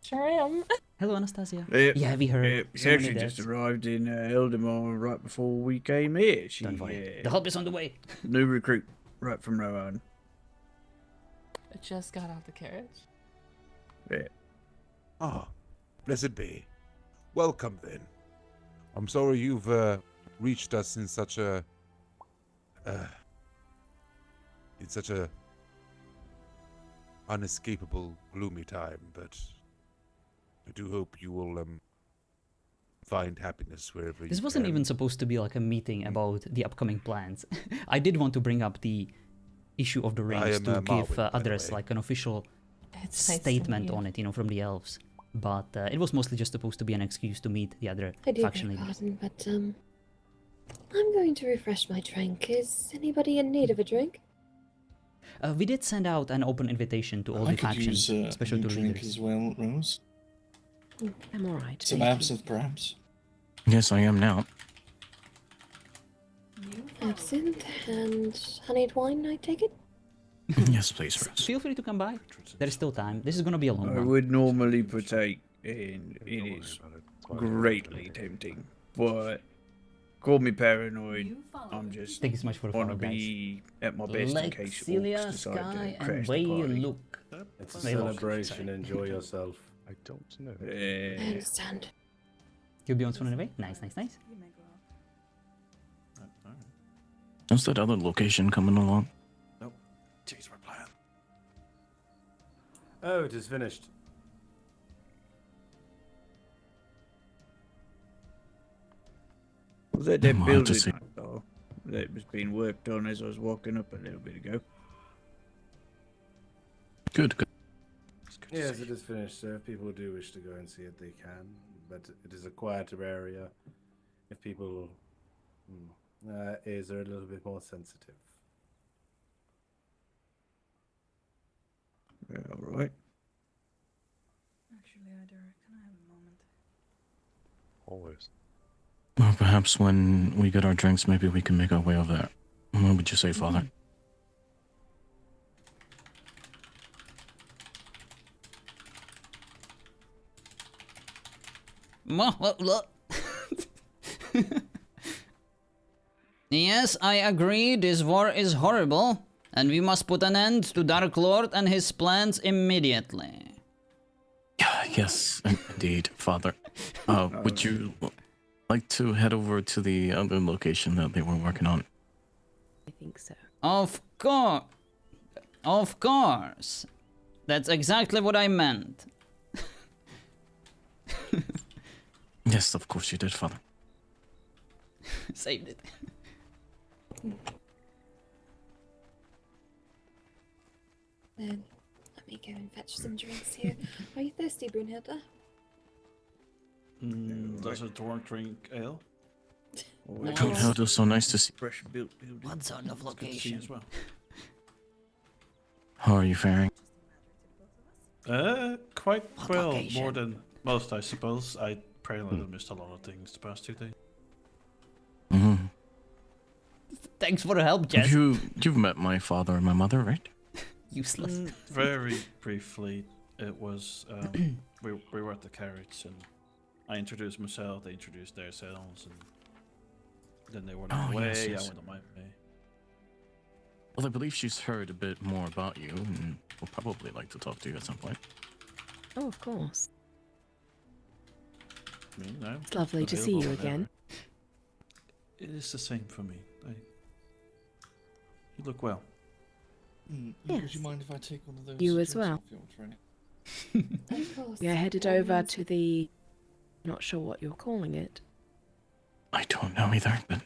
Sure am. Hello, Anastasia. Yep, Yeah, have you heard? yep, So she many actually just deaths. arrived in Eldemar right before we came here. She, Don't worry. The help is on the way. new recruit, right from Rohan. I just got out the carriage. Yeah. Ah, blessed be. Welcome then. I'm sorry you've reached us in such a unescapable, gloomy time, but I do hope you will find happiness wherever you This wasn't can. even supposed to be like a meeting about the upcoming plans. I did want to bring up the issue of the rings am, to give Marwyn, by the others way. like an official It's nice to statement meet you. on it, you know, from the elves. But it was mostly just supposed to be an excuse to meet the other I do faction beg leaders. pardon, but I'm going to refresh my drink. Is anybody in need of a drink? We did send out an open invitation to all I the could factions, use especially a to drink leaders. as well, Rose. I'm alright. Some thank you. absinthe, perhaps. Yes, I am now. Absinthe and honeyed wine, I take it? Yes, please, Rose. Feel free to come by. There's still time. This is gonna be a long I one. would normally partake in it is greatly tempting, but call me paranoid. I'm just Thank you so much for the want to follow, guys. be at my best in case Lexilia, orcs decide Sky, to and crash way the you party. look. It's a They look, celebration. sorry. Enjoy yourself. I don't know. I understand. You'll be on soon anyway? Nice, nice, nice. How's that other location coming along? Nope. Change my plan. Oh, it is finished. Was that that I'll have to building see. I saw that was being worked on as I was walking up a little bit ago? Good, good. Yes, it is finished. So if people do wish to go and see it, they can. But it is a quieter area. If people ears are a little bit more sensitive. Yeah, all right. Actually, can I have a moment? Always. Well, perhaps when we get our drinks, maybe we can make our way over there. What would you say, Father? Yes, I agree. This war is horrible, and we must put an end to Dark Lord and his plans immediately. Yes, indeed, Father. Would you like to head over to the other location that they were working on? I think so. Of course. Of course. That's exactly what I meant. Yes, of course you did, Father. Saved it. Then let me go and fetch some drinks here. Are you thirsty, Brunhilde? Does a dwarf drink ale? Oh, it was so nice to see. Fresh built building. What sort of Good to see you as well. How are you faring? Quite What well. location? More than most, I suppose. I apparently missed a lot of things the past 2 days. Mm-hmm. Thanks for the help, Jess. You've met my father and my mother, right? Useless. Very briefly, it was we were at the carriage and I introduced myself. They introduced themselves, and then they went on Oh, their way. yes, yes. I went on my way. Well, I believe she's heard a bit more about you and will probably like to talk to you at some point. Oh, of course. You know, It's lovely to see you available again. whenever. It is the same for me. You look well. Would Yes. you mind if I take one of those? You as drinks well. off your tray? Of course. We are headed by all over means. to the... Not sure what you're calling it. I don't know either, but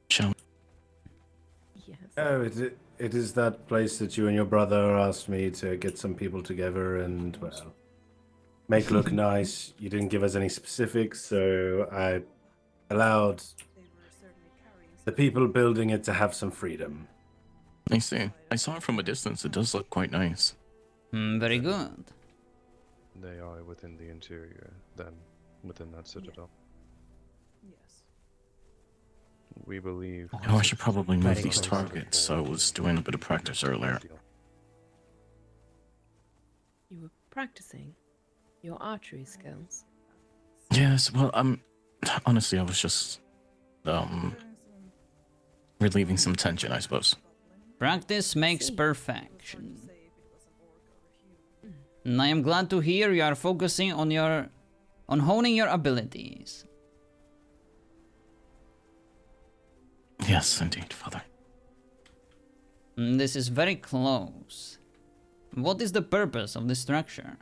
shall we? Yes. Oh, it is that place that you and your brother asked me to get some people together and, well, make look nice. You didn't give us any specifics, so I allowed the people building it to have some freedom. I see. I saw it from a distance. It does look quite nice. Very good. They are within the interior, then within that citadel. Yes. We believe. Oh, I should probably move Very these close. targets. I was doing a bit of practice earlier. You were practicing your archery skills. Yes, well, honestly, I was just relieving some tension, I suppose. Practice makes perfection. And I am glad to hear you are focusing on honing your abilities. Yes, indeed, Father. This is very close. What is the purpose of this structure?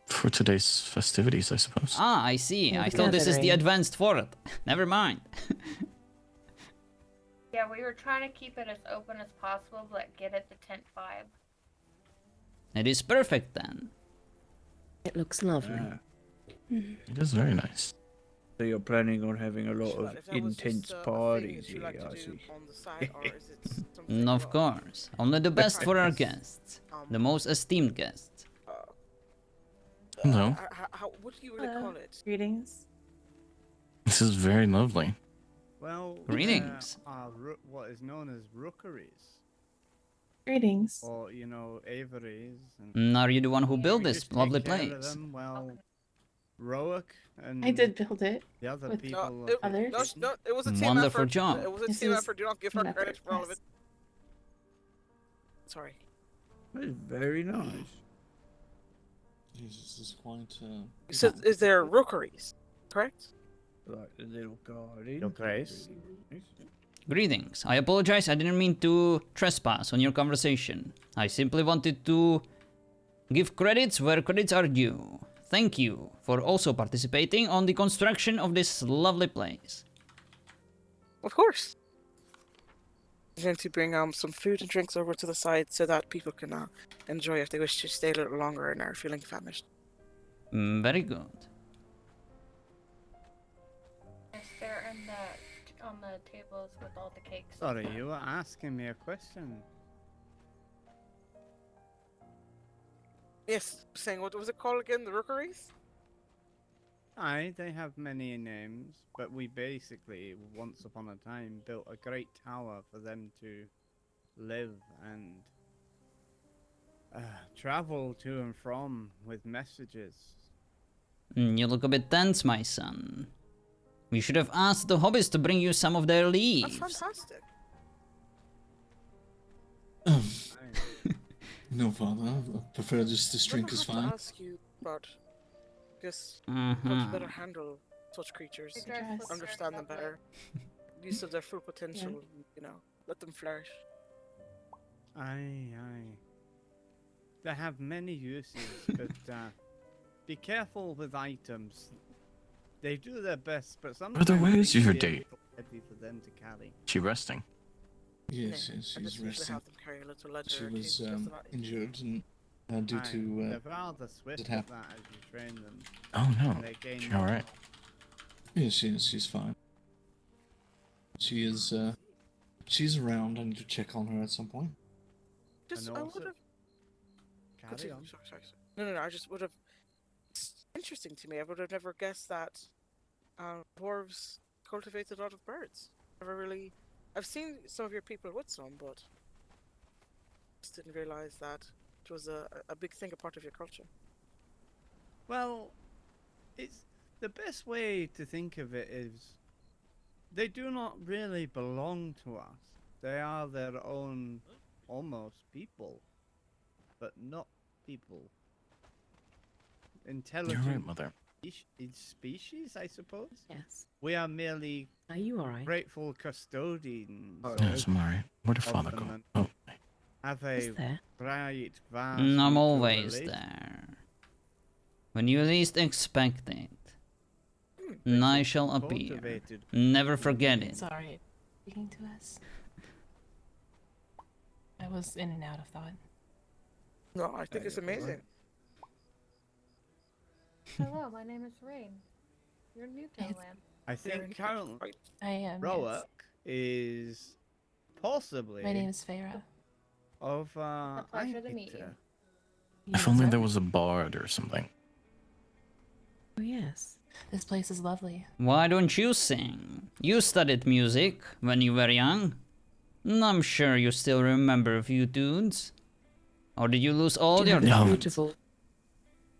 For today's festivities, I suppose. Ah, I see. Yeah, I the thought this is the gathering. advanced fort. Never mind. Yeah, we were trying to keep it as open as possible, but get it the tent vibe. It is perfect then. It looks lovely. It is very nice. So you're planning on having a lot of If that was intense just, a thing parties that you here, like to I do see. on the side, or is it something Of you're, course. Only the best for our guests. The most esteemed guests. Hello. what do you really call it? Greetings. This is very lovely. Well, Greetings. What is known as rookeries, Greetings. or aviaries. And Are you the one who built we this just take lovely care of place? them, well, Roic and I did build it. the other with people. No, of it, others. no, it was a team Wonderful effort. job. It was a This team is effort. Do not give her an credit effort, for all of yes. it. Sorry. It's very nice. This is quite. You said, is there rookeries, correct? Like the little garden. Your grace. Greetings. I apologize, I didn't mean to trespass on your conversation. I simply wanted to give credits where credits are due. Thank you for also participating on the construction of this lovely place. Of course. I'm going to bring some food and drinks over to the side so that people can enjoy if they wish to stay a little longer and are feeling famished. Very good. Yes, they're in on the tables with all the cakes. Sorry, you were asking me a question. Yes, saying what was it called again? The rookeries? Aye, they have many names, but we basically, once upon a time, built a great tower for them to live and travel to and from with messages. You look a bit tense, my son. We should have asked the hobbits to bring you some of their leaves. That's fantastic. No, Father. I prefer just this drink is I fine. ask you, but just help you better handle such creatures, Yes. understand them better, use of their full potential. Let them flourish. Aye. They have many uses, but be careful with items. They do their best, but sometimes Brother, where they is can your be a date? little heavy for them to carry. She resting? Yes, I she's just usually resting. have them carry a little ledger She or two, was just about- injured and due Aye, to they're rather swift it at happened. that as you train them. Oh no. and they gain She alright? Yes, she's fine. She is she's around. I need to check on her at some point. Just And I also- would have. Carry on. Sorry. No. I just would have. It's interesting to me. I would have never guessed that dwarves cultivated a lot of birds. Never really. I've seen some of your people with some, but just didn't realize that it was a big thing, a part of your culture. Well, it's the best way to think of it is they do not really belong to us. They are their own, almost people, but not people. Intelligent You're right, Mother. species, I suppose. Yes. We are merely Are you alright? grateful custodians. Yes, I'm alright. Where did of Father them go? and Oh, Have Is a there? bright, vast. I'm mutual always relation. there. When you least expect it. Hmm, And I very shall appear. cultivated. Never forget it. Sorry, speaking to us. I was in and out of thought. No, I think it's amazing. Hello, my name is Rain. You're new to the land. I think currently I am. Roak is possibly. My name is Feyre. Of A pleasure to meet you. if only there was a bard or something. Oh yes. This place is lovely. Why don't you sing? You studied music when you were young. And I'm sure you still remember a few tunes. Or did you lose all your talent? You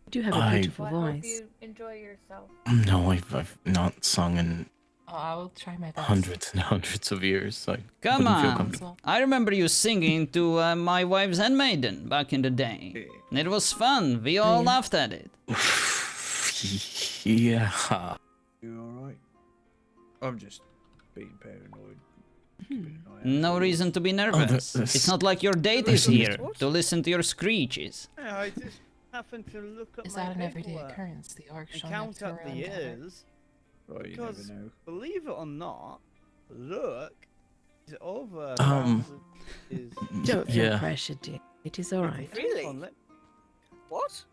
do have a I- beautiful Well, I hope voice. you enjoy yourself. No, I've not sung in Oh, I will try my best. hundreds and hundreds of years. I Come wouldn't feel on. comfortable. I remember you singing to My Wife's Handmaiden back in the day. It was fun. We all laughed at it. Yeah. You alright? I'm just being paranoid. No reason to be nervous. that's- It's not like your date is here to listen to your screeches. Yeah, I just happened to look at Is my that an everyday paperwork occurrence? The orc and showing up count to up the around years. Right, you Because never know. believe it or not, look, is over. Is Don't feel Yeah. pressured, dear. It is alright. Really? on, let- What?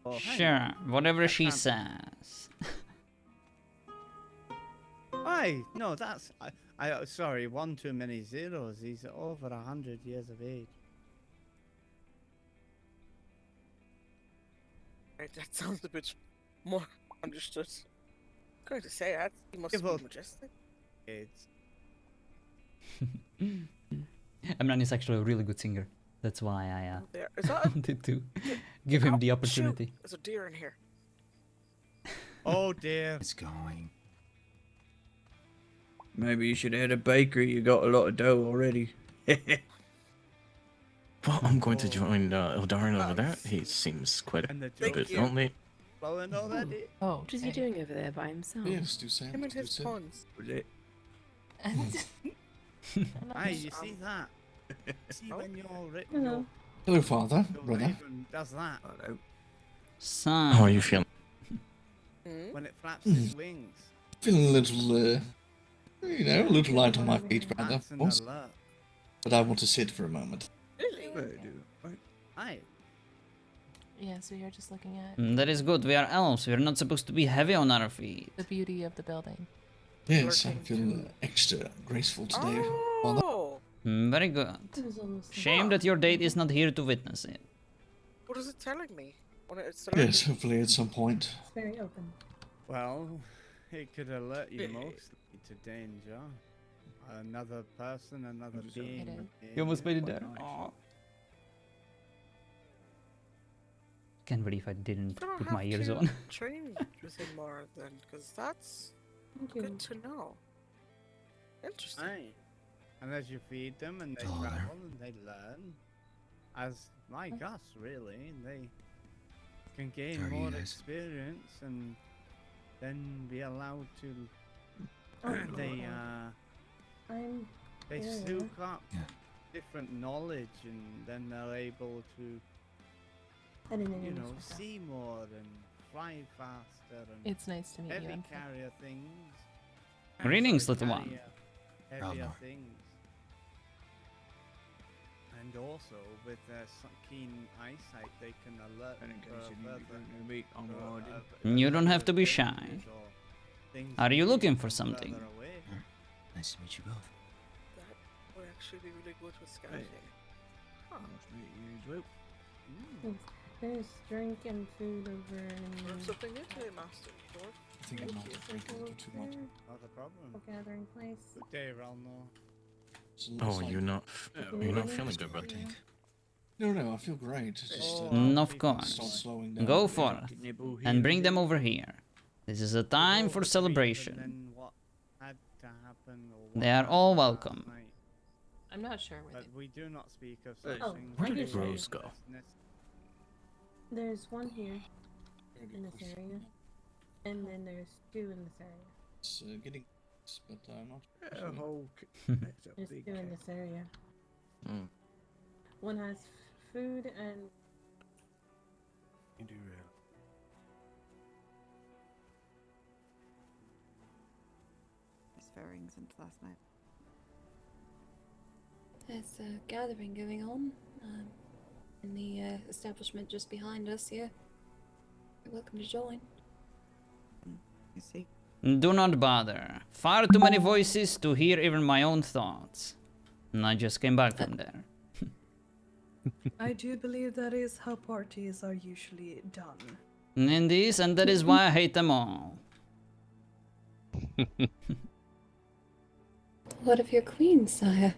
oh, hang Sure, on. whatever she can't- says. Why? No, that's sorry, one too many zeros. He's over 100 years of age. Right, that sounds a bit more understood. I'm going to say that. He must Yeah, well- be majestic. It's Emran is actually a really good singer. That's why I There. Is that a, wanted to give him the shoot, opportunity. there's a deer in here. oh dear. It's going. Maybe you should head a bakery. You got a lot of dough already. Well, I'm going to join Eldarin over there. He seems quite a And the bit you. lonely. Flowing already. Oh, What is he doing over there by himself? Yes, do Sam. Him and Do his Sam. puns. Was it? Hey, you see that? See when you're written. Hello. Hello, father, Your brother. raven does that Hello. Son. How are you feeling? Hmm? when it flaps its wings. Feeling a little, a little light on my feet, brother, That's of an course. alert. But I want to sit for a moment. Really? Well, do. Right. Aye. Yes, we are just looking at That is good. We are elves. We are not supposed to be heavy on our feet. the beauty of the building. Yes, I feel extra graceful today, father. Oh, Very good. It was almost Shame that your date is not here to witness it. what is it telling me? When it's Yes, hopefully at some point. very open. Well, it could alert you Yeah. mostly to danger. Another person, another It is. being. It is. You almost made it Quite there. nice. Aw. Can't believe I didn't gonna put my have ears to on. train with him more then, because that's Thank you. good to know. Interesting. Aye. And as you feed them and they Oh, there. travel and they learn, as like us really, they can gain Very more nice. experience and then be allowed to. Oh, they I'm they Yeah. soak up Yeah. different knowledge and then they're able to heading in you this know way. see more and fly faster and It's nice to meet you. heavy I'm carrier things. Greetings, Sorry, little one. Heavier Elnor. things. And also, with their keen eyesight, they can alert And in for case you need further- to meet on for, board. You don't have to be dangers shy. or things Are that you lead looking for further something? away. Nice to meet you both. That would actually be really good with scouting. Huh. Nice to meet you as well. There's drink and food over Learn in something new today, Master Dwarf. I think I Thank might you. have drank a little too much. Not a problem. a gathering place. Good day, Ralno. It's a little Oh, slight- you're not. You're not Yeah. feeling good, brother. No, I feel great. It's just Oh, Of people course. start slowing down. Go forth Nibble here and bring there. them over here. This is a time for Before the grief and celebration. then what had to happen or what They are happened all last welcome. night. I'm not sure where But we do not speak of Hey, such Oh, things. where in did this Rose go? business. There's one here Very good in this question. area, and then there's two in this area. It's getting, but I'm not A sure. whole. It's a There's big two in cake. this area. Mm. One has food and Swearing since last night. There's a gathering going on in the establishment just behind us here. You're welcome to join. You see. Do not bother. Far too many voices to hear even my own thoughts. And I just came back from there. I do believe that is how parties are usually done. Indeed, and that is why I hate them all. What of your queen, sire?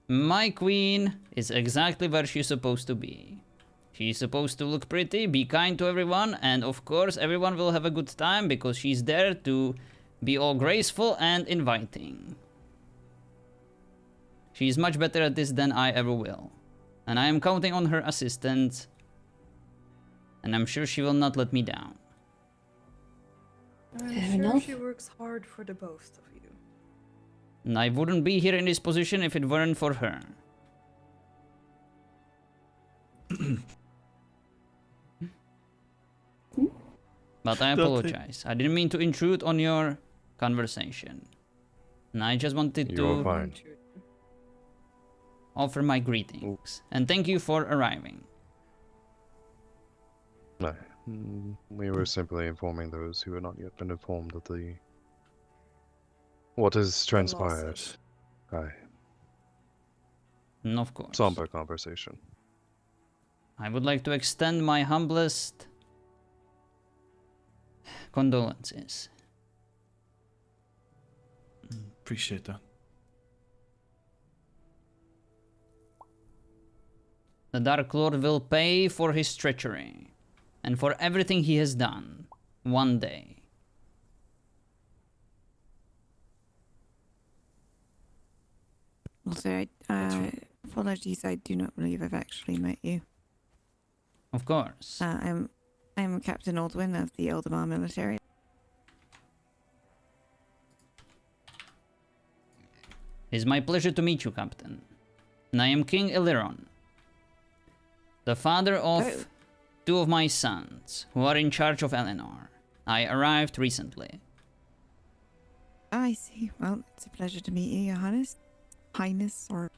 My queen is exactly where she's supposed to be. She's supposed to look pretty, be kind to everyone, and of course everyone will have a good time because she's there to be all graceful and inviting. She's much better at this than I ever will. And I am counting on her assistance. And I'm sure she will not let me down. I'm Fair sure enough. she works hard for the both of you. And I wouldn't be here in this position if it weren't for her. But I apologize. I didn't mean to intrude on your conversation. And I just wanted You're to fine. offer my greetings. And thank you for arriving. No, we were simply informing those who had not yet been informed of what has transpired. Aye. And of course. Somber conversation. I would like to extend my humblest condolences. Appreciate that. The Dark Lord will pay for his treachery and for everything he has done one day. Also, apologies, I do not believe I've actually met you. Of course. I'm Captain Aldwin of the Eldamar military. It is my pleasure to meet you, Captain. And I am King Lirion, the father of two of my sons, who are in charge of Eleanor. I arrived recently. I see. Well, it's a pleasure to meet you, Your Highness, or...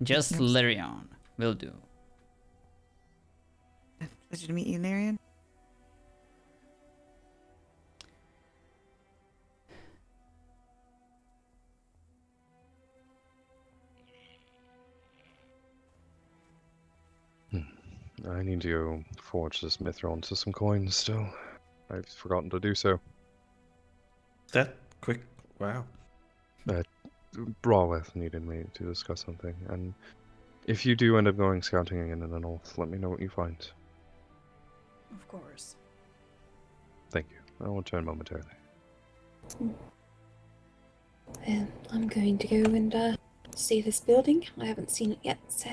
Just Lirion will do. Pleasure to meet you, Lirion. I need to forge this mithril into some coins still. I've forgotten to do so. That quick? Wow. Brawleth needed me to discuss something, and if you do end up going scouting again in the north, let me know what you find. Of course. Thank you. I will return momentarily. Well, I'm going to go and see this building. I haven't seen it yet, so...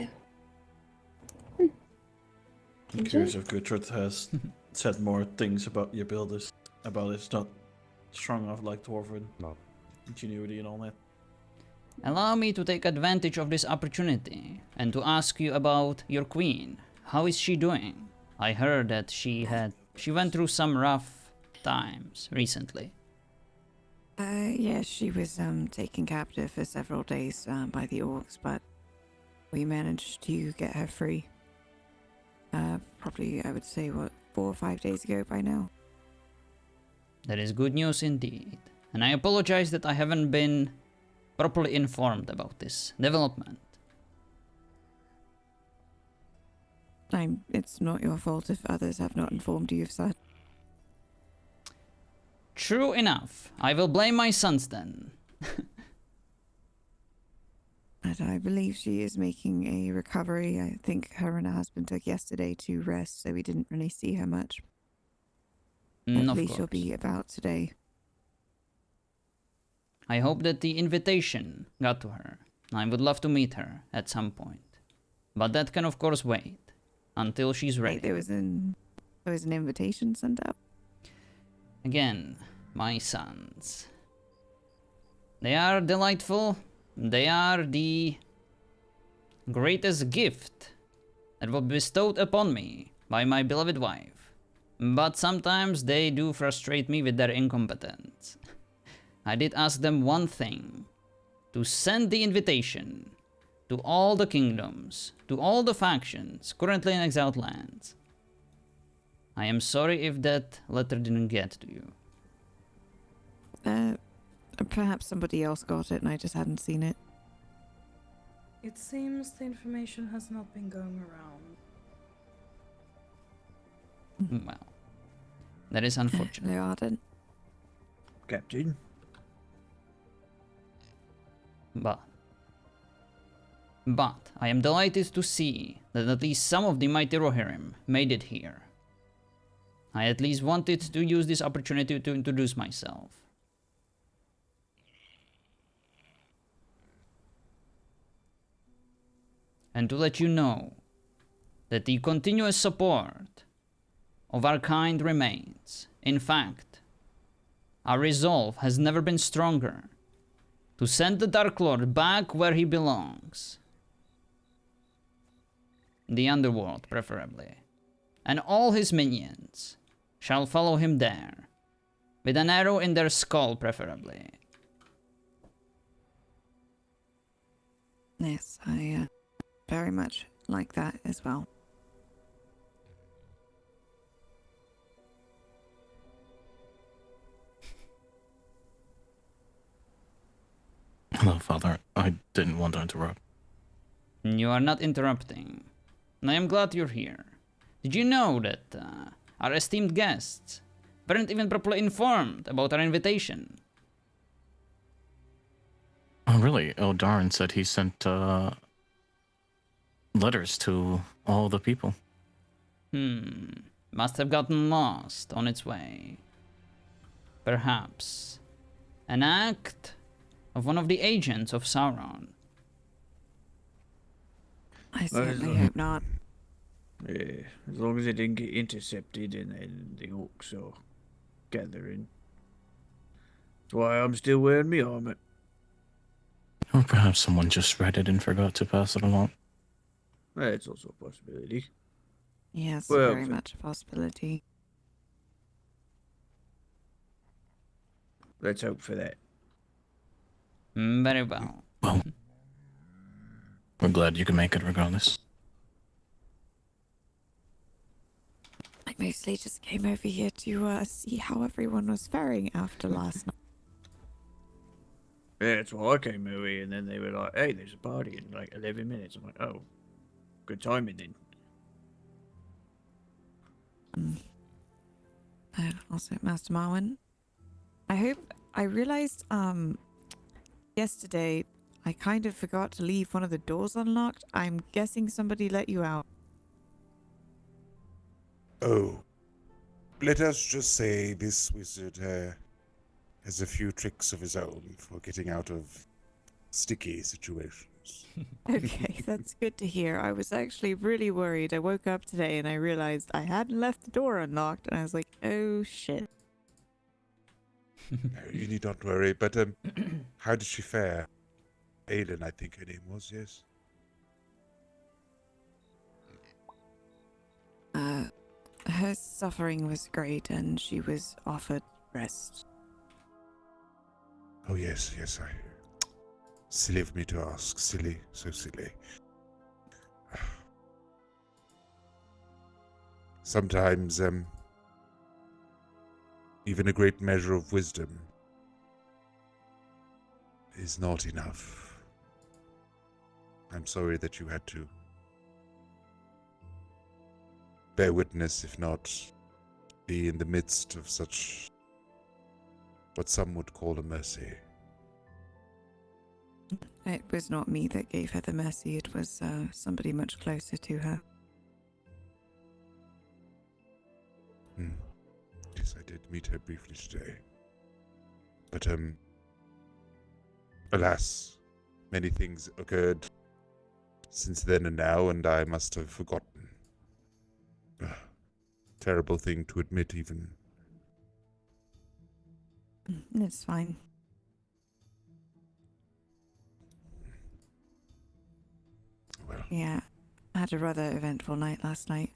I'm curious if Gertrude has said more things about your builders, about it's not strong enough like Dwarven. No. Ingenuity and all that. Allow me to take advantage of this opportunity and to ask you about your queen. How is she doing? I heard that she went through some rough times recently. Yes, she was taken captive for several days by the orcs, but we managed to get her free. Probably, I would say, 4 or 5 days ago by now. That is good news indeed. And I apologize that I haven't been properly informed about this development. It's not your fault if others have not informed you of that. True enough. I will blame my sons then. But I believe she is making a recovery. I think her and her husband took yesterday to rest, so we didn't really see her much. Hopefully she'll be about today. I hope that the invitation got to her. I would love to meet her at some point. But that can of course wait until she's ready. Wait, there was an invitation sent out. Again, my sons. They are delightful. They are the greatest gift that was bestowed upon me by my beloved wife. But sometimes they do frustrate me with their incompetence. I did ask them one thing: to send the invitation to all the kingdoms, to all the factions currently in exiled lands. I am sorry if that letter didn't get to you. Perhaps somebody else got it and I just hadn't seen it. It seems the information has not been going around. Well, that is unfortunate. No, Arden. Captain. But I am delighted to see that at least some of the mighty Rohirrim made it here. I at least wanted to use this opportunity to introduce myself. And to let you know that the continuous support of our kind remains. In fact, our resolve has never been stronger to send the Dark Lord back where he belongs. The underworld, preferably. And all his minions shall follow him there, with an arrow in their skull, preferably. Yes, I very much like that as well. Hello, Father. I didn't want to interrupt. You are not interrupting. I am glad you're here. Did you know that our esteemed guests weren't even properly informed about our invitation? Oh, really? Eldarin said he sent letters to all the people. Must have gotten lost on its way. Perhaps an act of one of the agents of Sauron. I certainly hope not. Yeah, as long as it didn't get intercepted and then the orcs are gathering. That's why I'm still wearing my armor. Or perhaps someone just read it and forgot to pass it along. That's also a possibility. Yes, Well, very much a possibility. Let's hope for that. Very well. Well, we're glad you can make it regardless. I mostly just came over here to see how everyone was faring after last night. Yeah, that's why I came over here, and then they were like, hey, there's a party in like 11 minutes. I'm like, oh, good timing then. Also, Master Marwin, I realized yesterday I kind of forgot to leave one of the doors unlocked. I'm guessing somebody let you out. Oh, let us just say this wizard has a few tricks of his own for getting out of sticky situations. Okay, that's good to hear. I was actually really worried. I woke up today and I realized I hadn't left the door unlocked, and I was like, oh shit. No, you need not worry, but how did she fare? Aiden, I think her name was, yes? Her suffering was great and she was offered rest. Oh, yes, I... Silly of me to ask. Silly, so silly. Sometimes, even a great measure of wisdom is not enough. I'm sorry that you had to bear witness, if not be in the midst of such what some would call a mercy. It was not me that gave her the mercy, it was somebody much closer to her. Yes, I did meet her briefly today. But, alas, Many things occurred since then and now, and I must have forgotten. Terrible thing to admit, even. It's fine. Well. Yeah, I had a rather eventful night last night,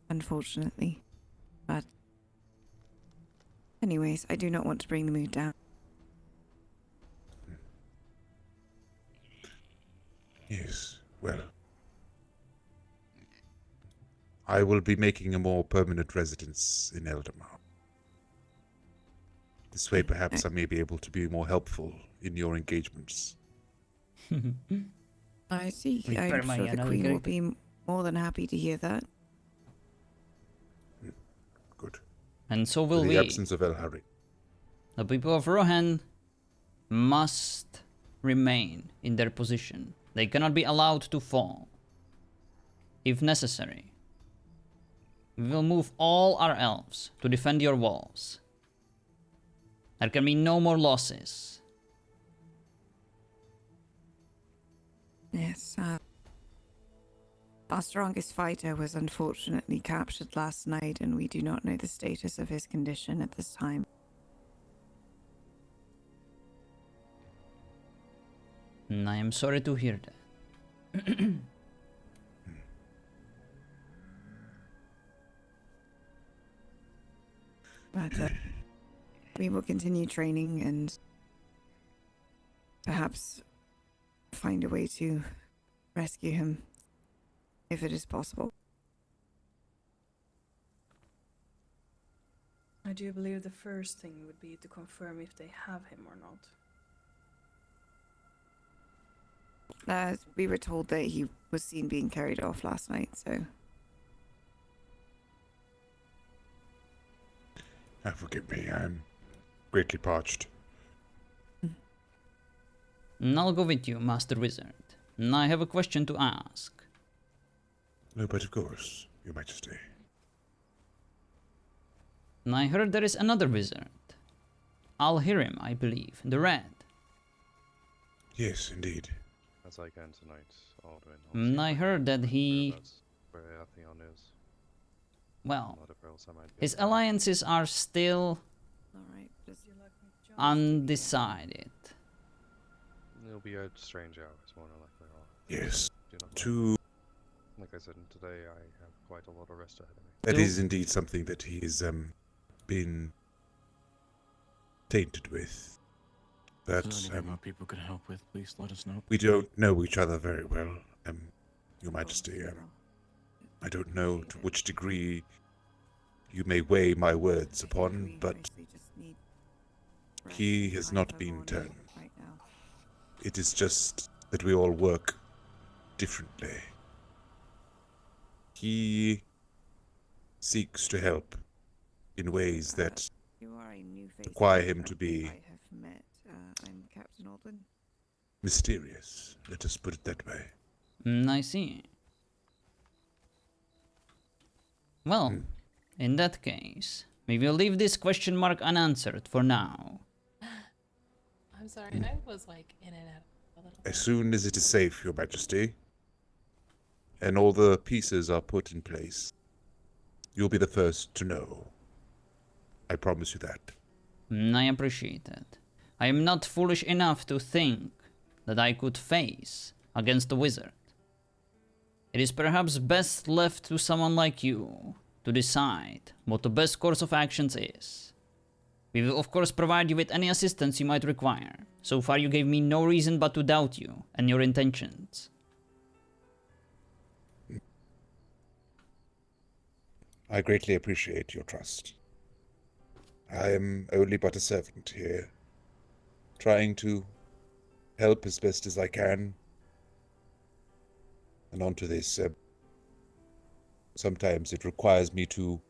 unfortunately. But anyways, I do not want to bring the mood down. Yes, well. I will be making a more permanent residence in Eldamar. This way, perhaps I may be able to be more helpful in your engagements. I see. Prepare I'm my sure the anal Queen will grape. be more than happy to hear that. Good. And so In will the we. absence of El Hari. The people of Rohan must remain in their position. They cannot be allowed to fall. If necessary, we will move all our elves to defend your walls. There can be no more losses. Yes, our strongest fighter was unfortunately captured last night, and we do not know the status of his condition at this time. I am sorry to hear that. But we will continue training and perhaps find a way to rescue him if it is possible. I do believe the first thing would be to confirm if they have him or not. We were told that he was seen being carried off last night, so... Forgive me, I'm greatly parched. I'll go with you, Master Wizard. I have a question to ask. No, but of course, Your Majesty. I heard there is another wizard. Al-Hirim, I believe, the Red. Yes, indeed. As I can tonight, Alduin. I heard that he... Where Atheon is. Well, Whatever else I might be his able to- alliances are still Alright, does you like me to join? undecided. It'll be a strange hours, more than likely. Yes. Do not To... Like I said, today I have quite a lot of rest ahead of me. That is indeed something that he has been tainted with. But Is there anything our people could help with? Please let us know. we don't know each other very well, Your Majesty. I don't know to which degree you may weigh my words upon, but he has not been turned. It is just that we all work differently. He seeks to help in ways that You are a new face require that I him don't to think be I have met. I'm Captain Alden. mysterious, let us put it that way. I see. Well, in that case, we will leave this question mark unanswered for now. I'm sorry, I was like in and out a little bit. As soon as it is safe, Your Majesty, and all the pieces are put in place, you'll be the first to know. I promise you that. I appreciate it. I am not foolish enough to think that I could face against a wizard. It is perhaps best left to someone like you to decide what the best course of actions is. We will of course provide you with any assistance you might require. So far you gave me no reason but to doubt you and your intentions. I greatly appreciate your trust. I am only but a servant here, trying to help as best as I can. And onto this, sometimes it requires me to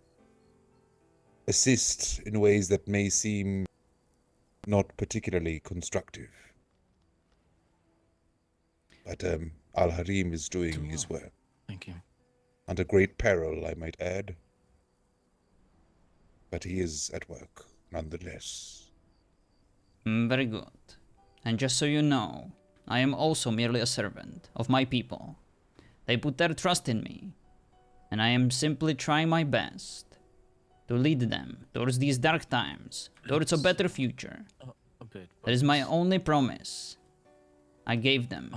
assist in ways that may seem not particularly constructive. But Al-Harim is doing his work. Thank you. Under great peril, I might add. But he is at work, nonetheless. Very good. And just so you know, I am also merely a servant of my people. They put their trust in me, and I am simply trying my best to lead them towards these dark times, towards a better future. A bit, That is my only promise I gave them.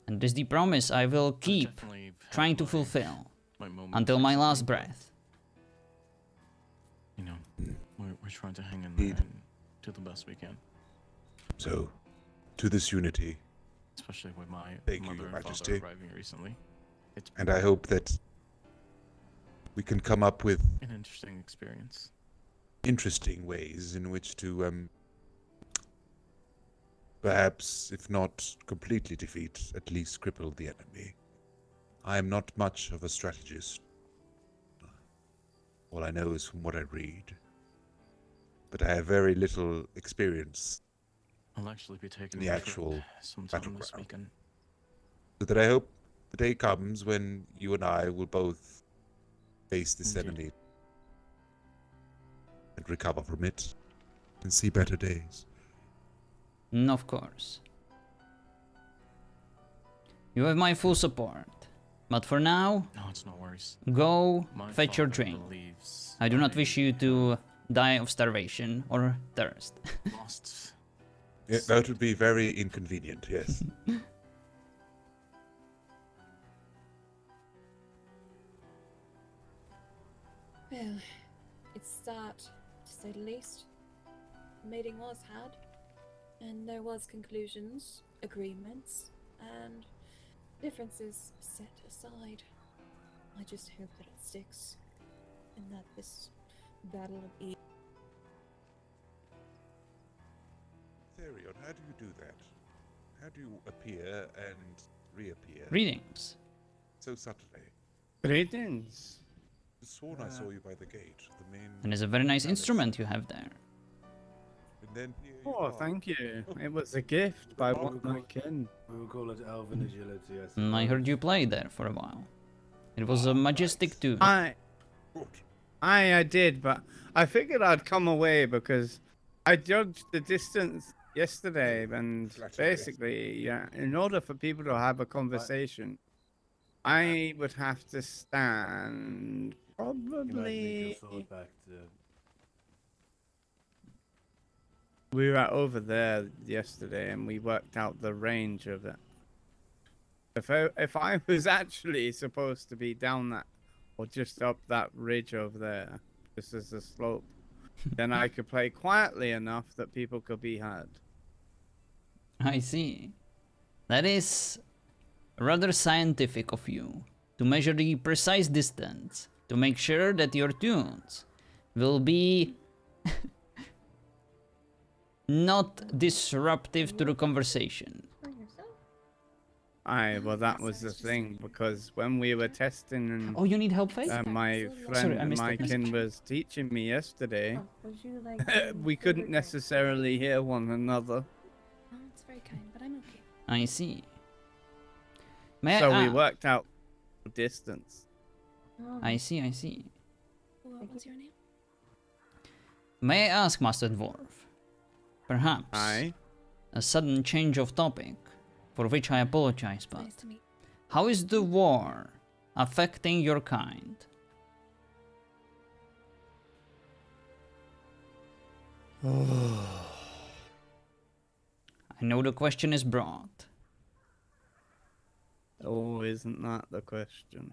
And this is the promise I will keep definitely had trying to my- fulfill my moments until my recently, last but, breath. You know, we're trying to hang in there and do the best we can. So, to this unity, Especially with my thank you, mother Your and Majesty. father arriving recently. It's And I hope that we can come up with an interesting experience. interesting ways in which to perhaps, if not completely defeat, at least cripple the enemy. I am not much of a strategist. All I know is from what I read. But I have very little experience I'll actually be in taking the a trip actual sometime this battleground. weekend. So that I hope the day comes when you and I will both face this Indeed. enemy and recover from it and see better days. Of course. You have my full support. But for now, No, it's no worries. go My fetch your father drink. believes I do not wish you to die of starvation or thirst. lost. Yeah, that would be very inconvenient, yes. Well, it's that, to say the least. The meeting was had, and there was conclusions, agreements, and differences set aside. I just hope that it sticks, and that this battle of E. Lirion, how do you do that? How do you appear and reappear? Greetings. So subtly. Greetings. I sworn I saw you by the gate, the main. And it's a very nice palace. instrument you have there. And then here you Oh, are. thank you. It was a gift by one of my kin. We will call it elven agility, I I suppose. heard you play there for a while. It was a majestic tune. I did, but I figured I'd come away because I judged the distance yesterday, and basically, yeah, in order for people to have a conversation, I would have to stand You might need your probably. sword back to... We were over there yesterday, and we worked out the range of it. If I was actually supposed to be down that, or just up that ridge over there, just as a slope, then I could play quietly enough that people could be heard. I see. That is rather scientific of you, to measure the precise distance, to make sure that your tunes will be not disruptive to the conversation. Aye, well, that was the thing, because when we were testing and Oh, you need help, Faith? my Sorry, I friend missed that Maikin message. was teaching me yesterday, Would you like we couldn't necessarily hear one another. Oh, it's very kind, but I'm okay. I see. May So I we ask? worked out distance. I see, I see. What was your name? May I ask, Master Dwarf? Perhaps Aye. a sudden change of topic, for which I apologize, but Nice to meet how is the war affecting your kind? I know the question is broad. Oh, isn't that the question?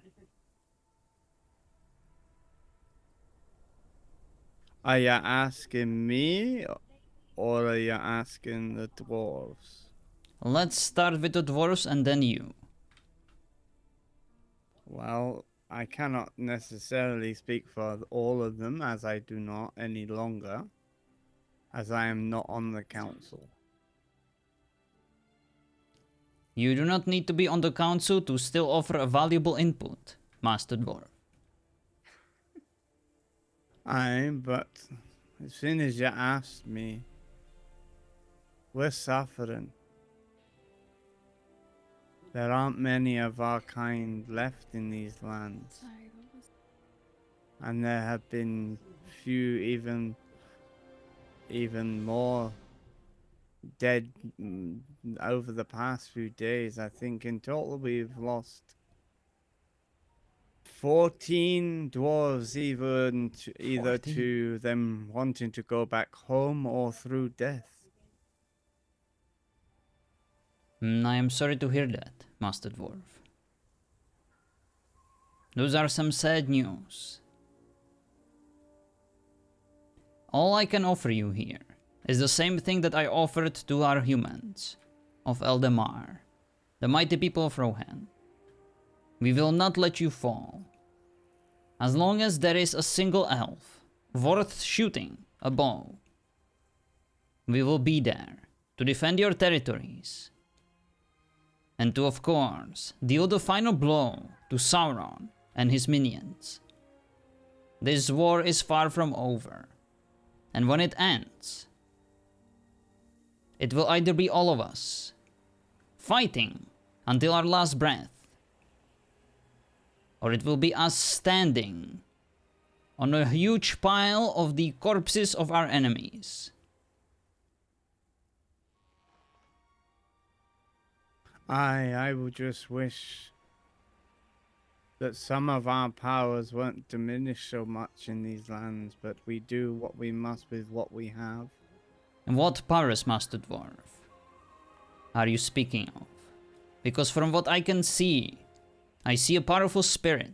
Are you asking me, or are you asking the dwarves? Let's start with the dwarves and then you. Well, I cannot necessarily speak for all of them, as I do not any longer, as I am not on the council. You do not need to be on the council to still offer a valuable input, Master Dwarf. Aye, but as soon as you asked me, we're suffering. There aren't many of our kind left in these lands. Sorry, what was And there have been few even more dead over the past few days. I think in total we've lost 14 dwarves, either 14. to them wanting to go back home or through death. I am sorry to hear that, Master Dwarf. Those are some sad news. All I can offer you here is the same thing that I offered to our humans of Eldemar, the mighty people of Rohan. We will not let you fall. As long as there is a single elf worth shooting a bow, we will be there to defend your territories and to, of course, deal the final blow to Sauron and his minions. This war is far from over, and when it ends, it will either be all of us fighting until our last breath, or it will be us standing on a huge pile of the corpses of our enemies. I would just wish that some of our powers weren't diminished so much in these lands, but we do what we must with what we have. And what powers, Master Dwarf, are you speaking of? Because from what I can see, I see a powerful spirit,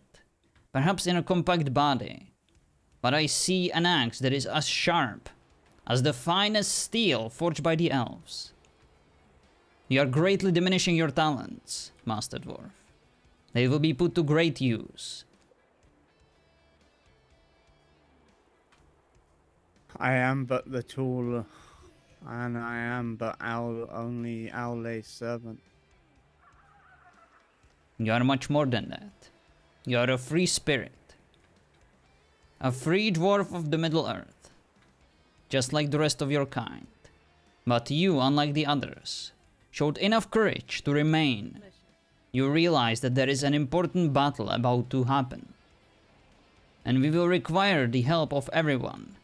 perhaps in a compact body, but I see an axe that is as sharp as the finest steel forged by the elves. You are greatly diminishing your talents, Master Dwarf. They will be put to great use. I am but the tool, and I am but only Owlay's servant. You are much more than that. You are a free spirit. A free dwarf of the Middle Earth. Just like the rest of your kind. But you, unlike the others, showed enough courage to remain. You realize that there is an important battle about to happen. And we will require the help of everyone.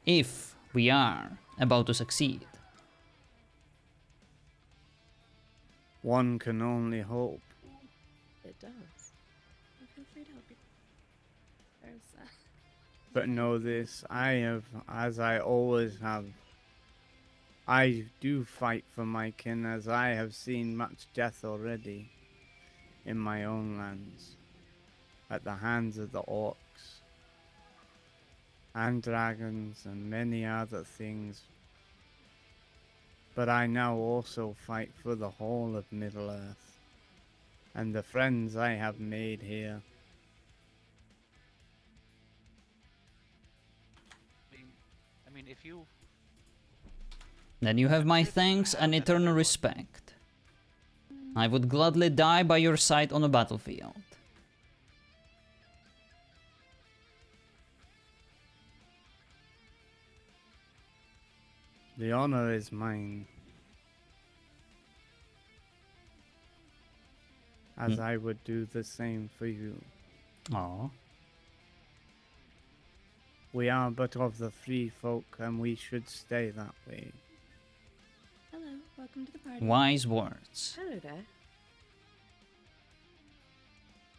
If we are about to succeed. One can only hope. It does. Feel free to help you. There's But know this, I have, as I always have, I do fight for my kin, as I have seen much death already in my own lands, at the hands of the orcs and dragons and many other things. But I now also fight for the whole of Middle-earth and the friends I have made here. I mean, if you... Then you have my thanks and eternal respect. I would gladly die by your side on a battlefield. The honor is mine. As I would do the same for you. Aww. We are but of the free folk, and we should stay that way. Hello, welcome to the party. Wise words. Hello there.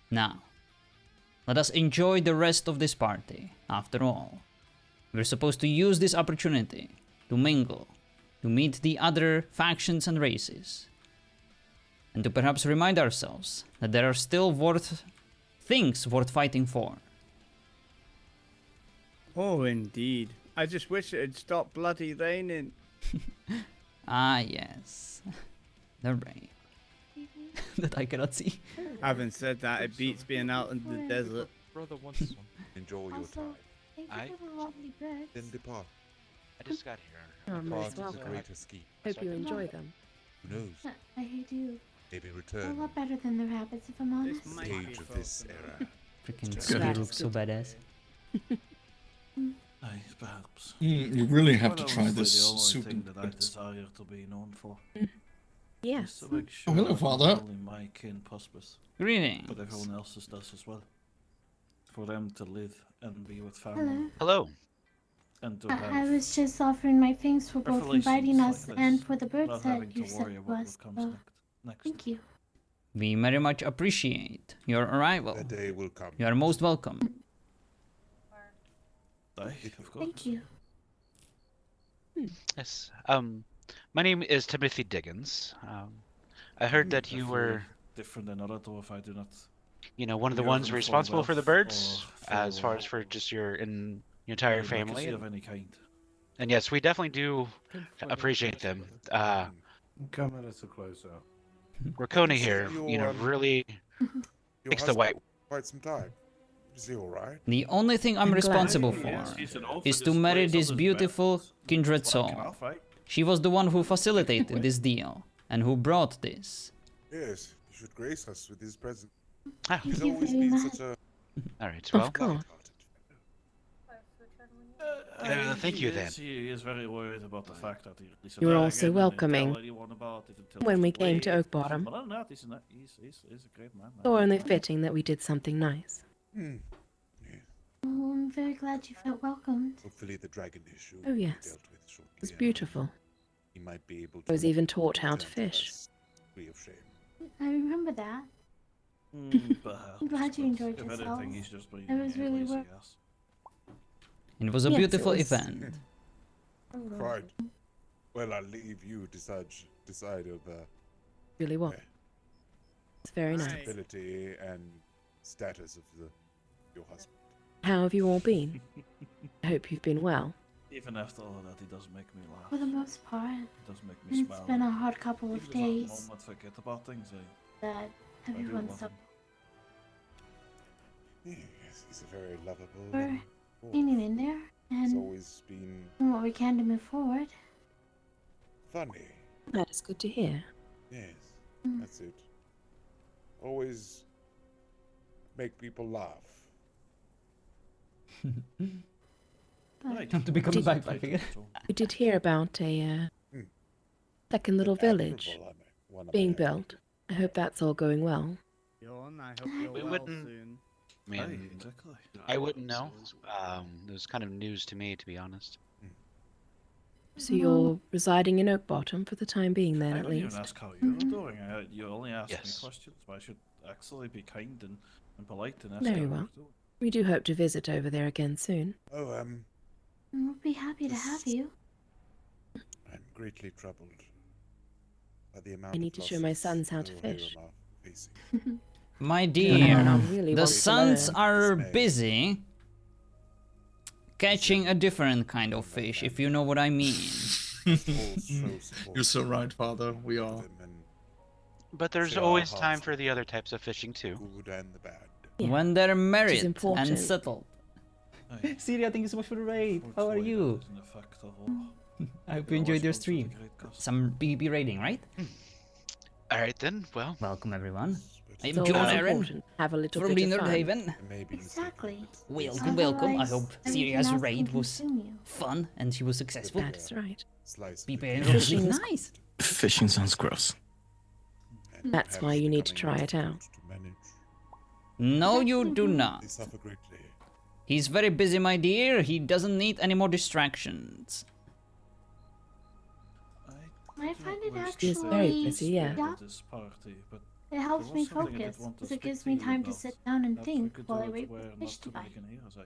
Now, let us enjoy the rest of this party. After all, we're supposed to use this opportunity to mingle, to meet the other factions and races, and to perhaps remind ourselves that there are still things worth fighting for. Oh, indeed. I just wish it had stopped bloody raining. Ah, yes. The rain. That I cannot see. Having said that, it beats being out in the desert. Brother wants some. Enjoy your time. Thank you for the lovely books. Then depart. I just got here. Oh, most Depart is a welcome. greater scheme. Hope you enjoy them. Who knows? I do. Maybe A return lot better than the rabbits, if I'm honest. stage of this era. Freaking Good. Scooby looks so badass. Aye, perhaps. You really have to Quite try honestly, this the only soup thing and that I bread. desire to be known for. Yes. Is to make Oh, sure hello, that Father. not only my kin prospers, Greetings. but everyone else's does as well. For them to live and be with family. Hello. and to I have was just offering my thanks for both inviting revelations us like and this, for the birds without that having you to sent worry to about us. what comes So, next. thank you. We very much appreciate your arrival. That day will come. You are most welcome. Of course. Thank you. Yes. My name is Timothy Diggins. I heard that you were, different than other dwarf. I do not. you know, one of the hear of ones any responsible for the wealth birds, or as far for as for just your entire family. legacy of any kind. And yes, we definitely do appreciate them. Come a little closer. Rakona here, you know, really Your makes the husband white. quite some time. Is he all right? The only thing I'm responsible for is to marry this beautiful kindred soul. She was the one who facilitated this deal and who brought this. Yes, he should grace us with his presence. Ah. He's Thank you always very been much. such a Alright, well. Of course. Thank you then. He is very worried about the fact that he's a You were dragon also and he welcoming tell anyone about it until when it's we too came to late. Oakbottom. But other than that, he's a great man. So only fitting that we did something nice. Oh, I'm very glad you felt welcomed. Hopefully the dragon issue Oh will be yes. dealt with shortly. It was beautiful. He might be able I was to even taught how to return fish. us free of shame. I remember that. Perhaps, I'm glad you but enjoyed if yourself. anything, he's just being It was really lazy, worth. yes. It was a Yes, it beautiful was. event. Right. Well, I'll leave you decide over Really was. It's very nice. stability and status of your husband. How have you all been? I hope you've been well. Even after all of that, he does make me laugh. For the most part, He does make me it's smile. been a hard couple of Even if I days moment forget about things, that I do everyone's love up. Yes, he's a very lovable. We're and- hanging in there He's and always been doing what we can to move forward. funny. That is good to hear. Yes, Mm. that's it. Always make people laugh. Right. Time to become a Did- backpack again. We did hear about a second little village being built. I hope that's all going well. Yawn, I hope you're We well wouldn't- soon. I mean, exactly. I wouldn't know. It was kind of news to me, to be honest. So you're residing in Oakbottom for the time being, then, I at didn't even least. ask how you're doing. You only asked Yes. me questions, but I should actually be kind and polite and ask Very how well. you're doing. We do hope to visit over there again soon. Oh, We'll be happy to have you. I'm greatly troubled by the amount I need of to show my losses sons how to Lirion fish. are facing. My Yeah, dear, I really the want to sons learn. are busy catching a different kind of fish, if you know what I mean. You're so right, Father. We are. But there's Share our always hearts time for the other types of fishing, too. Good and the bad. Yeah. When they're married important. and settled. Syria, thank you so much for the raid. How are you? I hope you enjoyed your stream. Some BB raiding, right? Alright then, well. Welcome everyone. I'm It's always John Aaron important. Have a little from bit the of Nerd fun. Haven. Exactly. Welcome, welcome. I Otherwise, hope everything Syria's else can raid was consume you. fun and she was successful. That is right. BB Fishing is nice. Fishing sounds gross. That's why you need to try it out. No, you do not. They suffer greatly. He's very busy, my dear. He doesn't need any more distractions. I find it He is actually. very busy, yeah. This party, but It helps there me was something I did focus, want to because it speak gives to me you time to about. sit down and Perhaps we think could while do I it wait for where the fish not to too many bite. can hear us,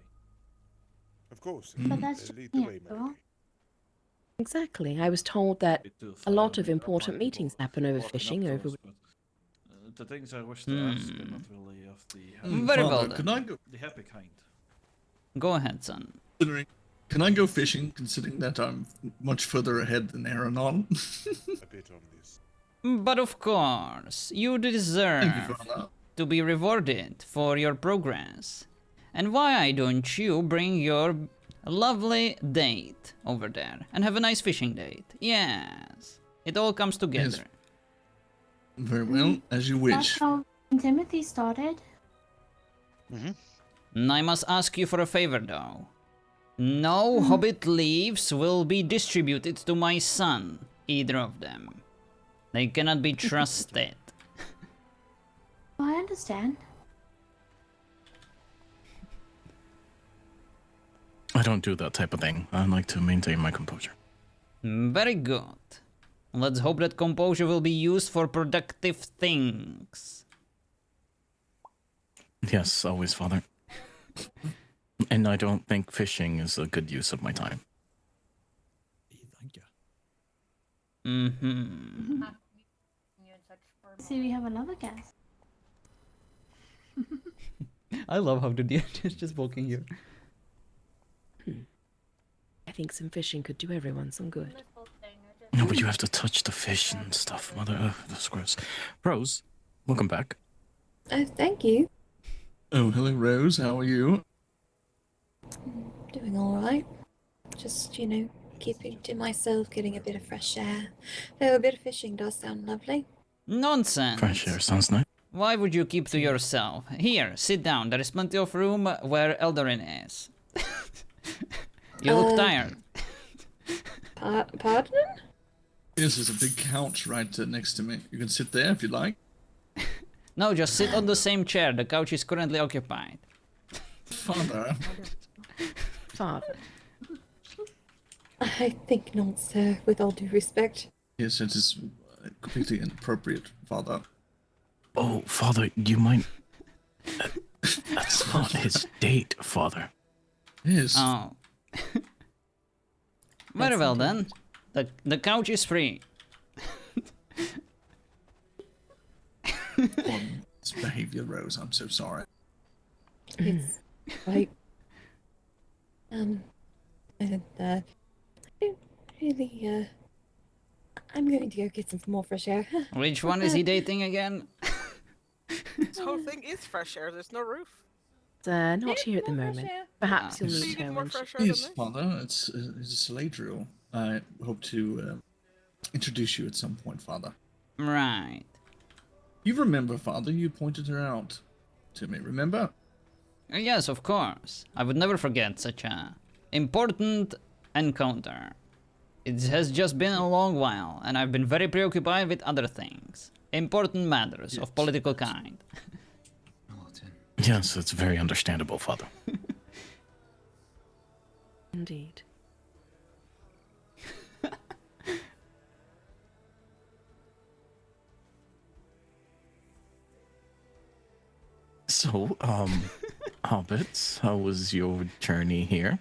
Of course. But that's just Lead the me, way, after all. Exactly. I was told that a lot of important meetings happen over fishing over. The things I wish to ask are not really of the Very well Father, can then. I go? the happy kind. Go ahead, son. Can I go fishing, considering that I'm much further ahead than Aaron on? A bit on this. But of course, you deserve Thank you, Father. to be rewarded for your progress. And why don't you bring your lovely date over there and have a nice fishing date? Yes, it all comes together. Very well, as you That's wish. how Timothy started. I must ask you for a favor, though. No Hobbit leaves will be distributed to my son, either of them. They cannot be trusted. Well, I understand. don't do that type of thing. I like to maintain my composure. Very good. Let's hope that composure will be used for productive things. Yes, always, Father. And I don't think fishing is a good use of my time. Thank you. Mm-hmm. See, we have another guest. I love how the deer is just walking here. I think some fishing could do everyone some good. No, but you have to touch the fish and stuff, Mother. Ugh, that's gross. Rose, welcome back. Oh, thank you. Oh, hello, Rose. How are you? Doing all right. Just, keeping to myself, getting a bit of fresh air. Though a bit of fishing does sound lovely. Nonsense. Fresh air sounds nice. Why would you keep to yourself? Here, sit down. There is plenty of room where Eldarin is. You look tired. Pardon? Yes, there's a big couch right next to me. You can sit there if you like. No, just sit on the same chair. The couch is currently occupied. Father. Father. I think not, sir, with all due respect. Yes, it is completely inappropriate, Father. Oh, Father, you might... That's not his date, Father. Yes. Oh. Very well then. The couch is free. This behavior, Rose. I'm so sorry. It's quite... I don't really, I'm going to go get some more fresh air. Which one is he dating again? This whole thing is fresh air. There's no roof. Not here at the moment. Perhaps you'll So meet you get her more when she... fresh air than Yes, this? Father. It's a Saladriel. I hope to introduce you at some point, Father. Right. You remember, Father? You pointed her out to me. Remember? Yes, of course. I would never forget such a important encounter. It has just been a long while, and I've been very preoccupied with other things. Important matters of political kind. Yes, it's very understandable, Father. Indeed. So, Hobbits, how was your journey here?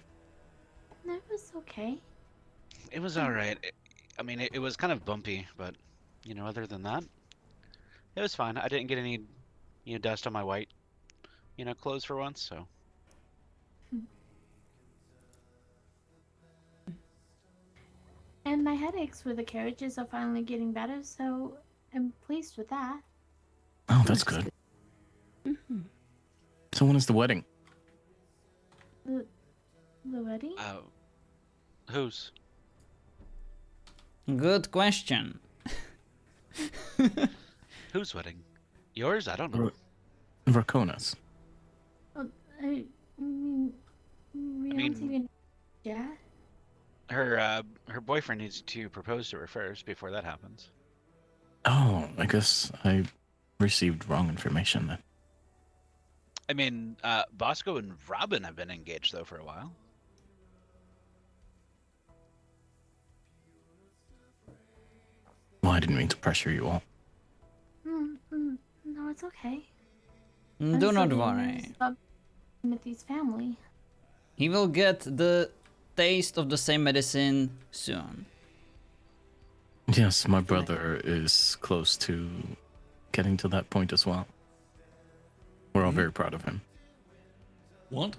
That was okay. It was alright. I mean, it was kind of bumpy, but, other than that, it was fine. I didn't get any, dust on my white, clothes for once, so. And my headaches with the carriages are finally getting better, so I'm pleased with that. Oh, that's good. So when is the wedding? The wedding? Whose? Good question. Whose wedding? Yours? I don't know. Rakona's. I mean, we don't even... Yeah? Her boyfriend needs to propose to her first before that happens. Oh, I guess I received wrong information then. I mean, Bosco and Robin have been engaged, though, for a while. Well, I didn't mean to pressure you all. No, it's okay. Do not worry. Timothy's family. He will get the taste of the same medicine soon. Yes, my brother is close to getting to that point as well. We're all very proud of him. What?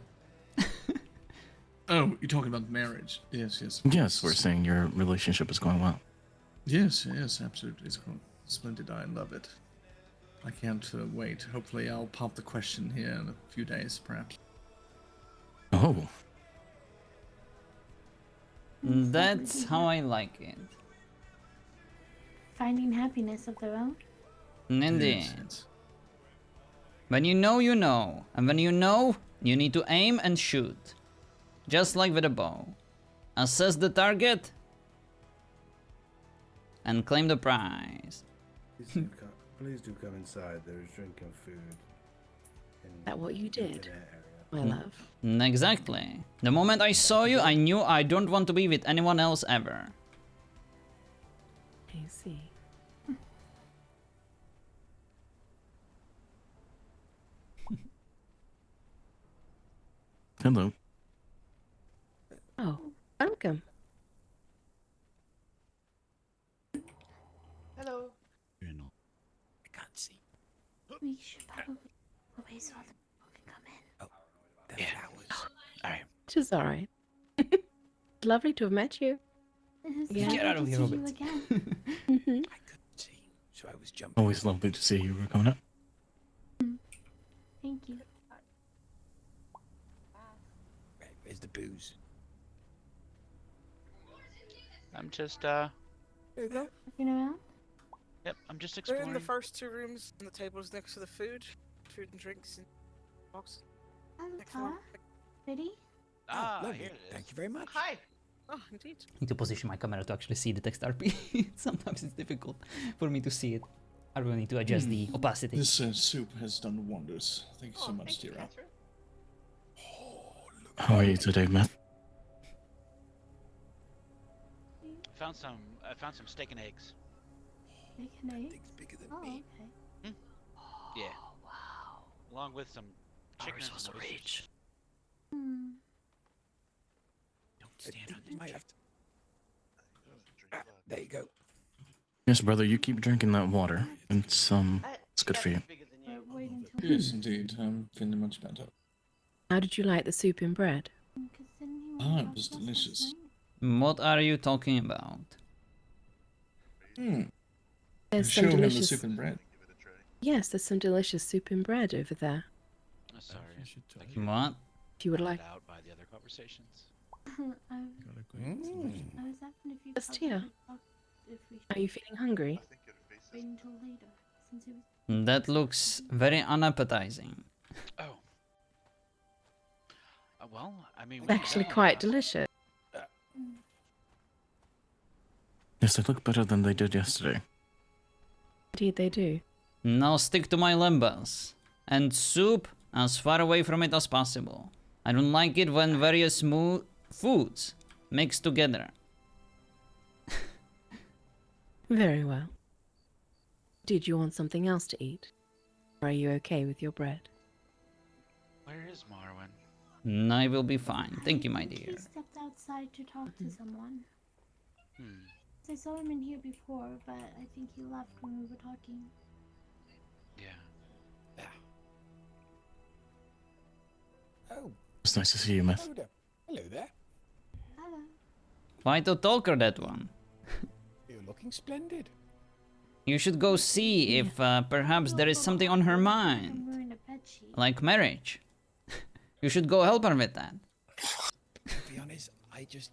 Oh, you're talking about marriage. Yes, yes. Yes, we're saying your relationship is going well. Yes, yes, absolutely. It's going splendid. I love it. I can't wait. Hopefully I'll pop the question here in a few days, perhaps. Oh. That's how I like it. Finding happiness of their own. Indeed. When you know, you know. And when you know, you need to aim and shoot. Just like with a bow. Assess the target. And claim the prize. Please do come inside. There is drink and food. Is that what you did? my love. Exactly. The moment I saw you, I knew I don't want to be with anyone else ever. I see. Hello. Oh, welcome. Hello. I can't see. We should probably wait so other people can come in. The flowers. Alright. Which is alright. Lovely to have met you. It's Yeah. Get out of lovely here, to see you Robert. again. Mhm. I couldn't see, so I was jumping. Always lovely to see you, Rakona. Thank you. Right, where's the booze? I'm just There you go. Looking around? Yep, I'm just They're in exploring. the first two rooms, and the tables next to the food and drinks and box. Next Hello, floor. Ready? Ah, lovely. here it is. Thank you very much. Hi. Oh, indeed. Need to position my camera to actually see the text RP. Sometimes it's difficult for me to see it. I will need to adjust the opacity. This soup has done wonders. Thank you so much, Tira. How are you today, Myth? I found some steak and eggs. Bacon eggs? Thing's bigger than Oh, me. okay. Yeah. Wow. Along with some chicken and some oysters. Hmm. Don't stand on the left. There you go. Yes, brother, you keep drinking that water. It's good for you. Wait until Yes, indeed. I'm feeling much better. How did you like the soup and bread? Ah, it was delicious. What are you talking about? There's Show some him the delicious. soup and bread. Yes, there's some delicious soup and bread over there. Oh, sorry. What? If you would like. Out by the other conversations. I was asking if you Just probably here. talk if we Are you feeling hungry? wait until later, since it was That looks very unappetizing. Oh. Well, I mean, we It's can actually definitely quite ask. delicious. Yes, they look better than they did yesterday. Indeed, they do. Now stick to my limbers. And soup as far away from it as possible. I don't like it when various foods mix together. Very well. Did you want something else to eat? Or are you okay with your bread? Where is Marwin? I will be fine. Thank you, my dear. He stepped outside to talk to someone. Hmm. I saw him in here before, but I think he left when we were talking. Yeah. Oh, It's nice to see you, Myth. hello there. Hello there. Hello. Quite a talker, that one. You're looking splendid. You should go see if perhaps there is something on her mind. We're in a bed sheet. Like marriage. You should go help her with that. To be honest, I just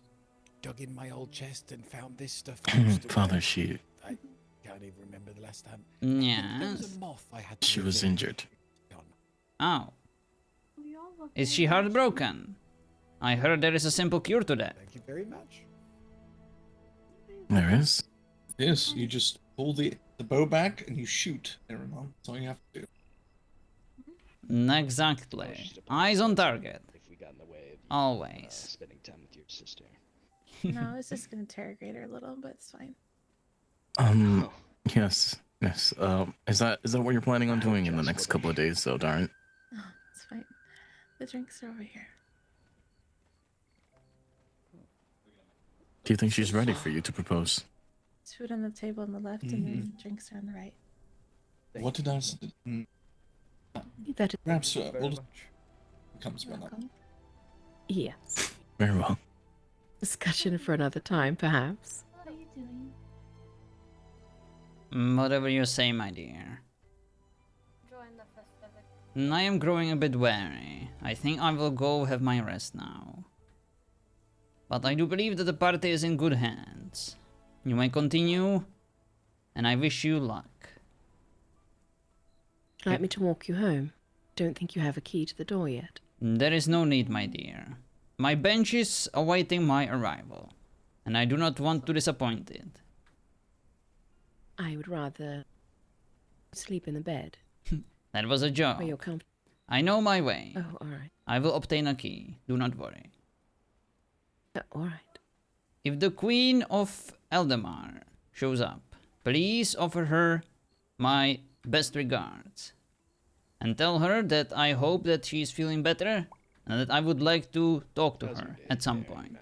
dug in my old chest and found this stuff. I used to Father, wear. she I can't even remember the last time. I think there was Yes. a moth I had to she was remove. injured. Oh. We all look Is she heartbroken? I heard there is a simple cure to that. Thank you very much. There is. Yes, you just pull the bow back and you shoot. Aaron, that's all you have to do. Exactly. Eyes on target. If we got in the way of you, Always. spending time with your sister. No, it's just gonna interrogate her a little, but it's fine. Yes, yes. Is that what you're planning on doing in the next couple of days, though, darn it? Oh, it's fine. The drinks are over here. Do you think she's ready for you to propose? There's food on the table on the left, and then drinks are on the right. What did I say? That is Perhaps we'll just comes by that. Yes. Very well. Discussion for another time, perhaps. What are you doing? Whatever you say, my dear. Join the festivities. I am growing a bit wary. I think I will go have my rest now. But I do believe that the party is in good hands. You may continue, and I wish you luck. Would you like me to walk you home? Don't think you have a key to the door yet. There is no need, my dear. My bench is awaiting my arrival, and I do not want to disappoint it. I would rather sleep in the bed. That was a joke. Where you're comfortable. I know my way. Oh, all right. I will obtain a key. Do not worry. Alright. If the Queen of Eldamar shows up, please offer her my best regards. And tell her that I hope that she is feeling better and that I would like to talk to her at some point.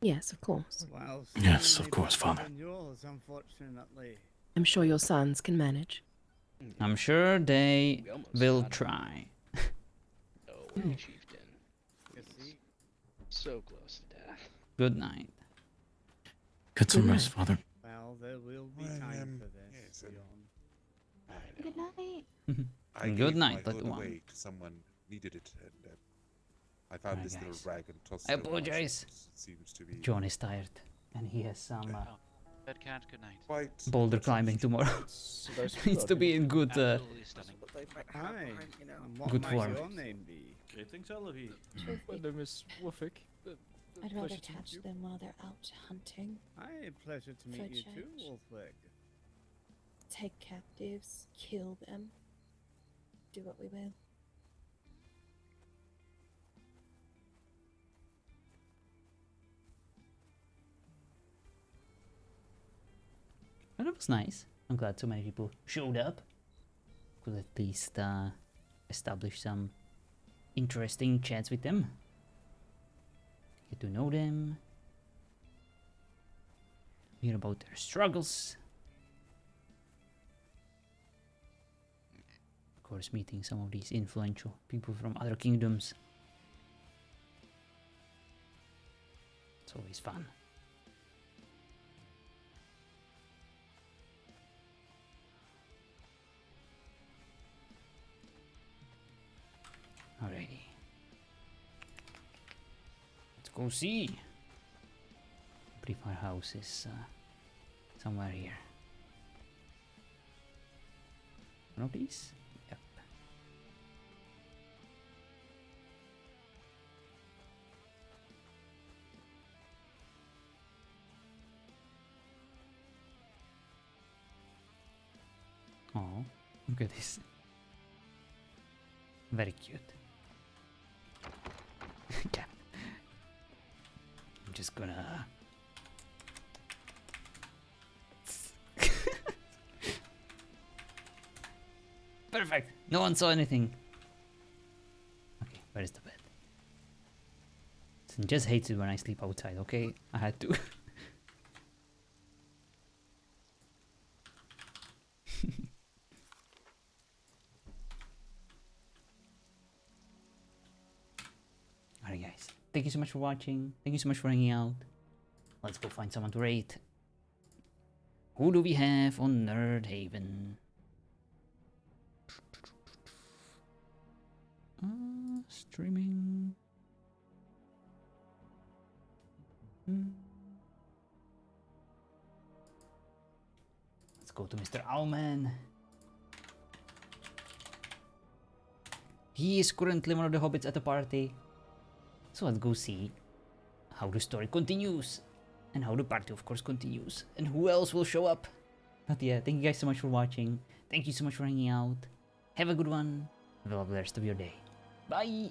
Yes, of course. Well, Yes, of course, better Father. than yours, unfortunately. I'm sure your sons can manage. I'm sure they will try. Oh, chieftain. So close to death. Good night. Get some rest, Father. Well, there will be time for this. Leon. Good night. I Good gave night, my little hood one. away to someone needed it, and I found Hi, this guys. little rag and tossed I it over my apologize. shoulders. It seems to be John is tired, and he has some Bed cat, good night. quite boulder climbing tomorrow. Needs to be in good, Absolutely stunning. Hi. You know. And what Good might form. your name be? Greetings, Olavi. My name is Wolfik. I'd rather catch them while they're out hunting. Hi, pleasure to For a meet you too, change. Wolfwick. Take captives, kill them. Do what we will. But it was nice. I'm glad so many people showed up. Could at least establish some interesting chats with them. Get to know them. Hear about their struggles. Of course, meeting some of these influential people from other kingdoms. It's always fun. Alrighty. Let's go see. I believe our house is somewhere here. One of these? Yep. Oh, look at this. Very cute. Yeah. I'm just gonna. Perfect. No one saw anything. Okay, where is the bed? Sin just hates it when I sleep outside. Okay, I had to. Alright guys, thank you so much for watching. Thank you so much for hanging out. Let's go find someone to rate. Who do we have on Nerd Haven? Streaming. Let's go to Mr. Owlman. He is currently one of the hobbits at the party. So let's go see how the story continues. And how the party of course continues. And who else will show up. But yeah, thank you guys so much for watching. Thank you so much for hanging out. Have a good one. Have a lovely rest of your day. Bye!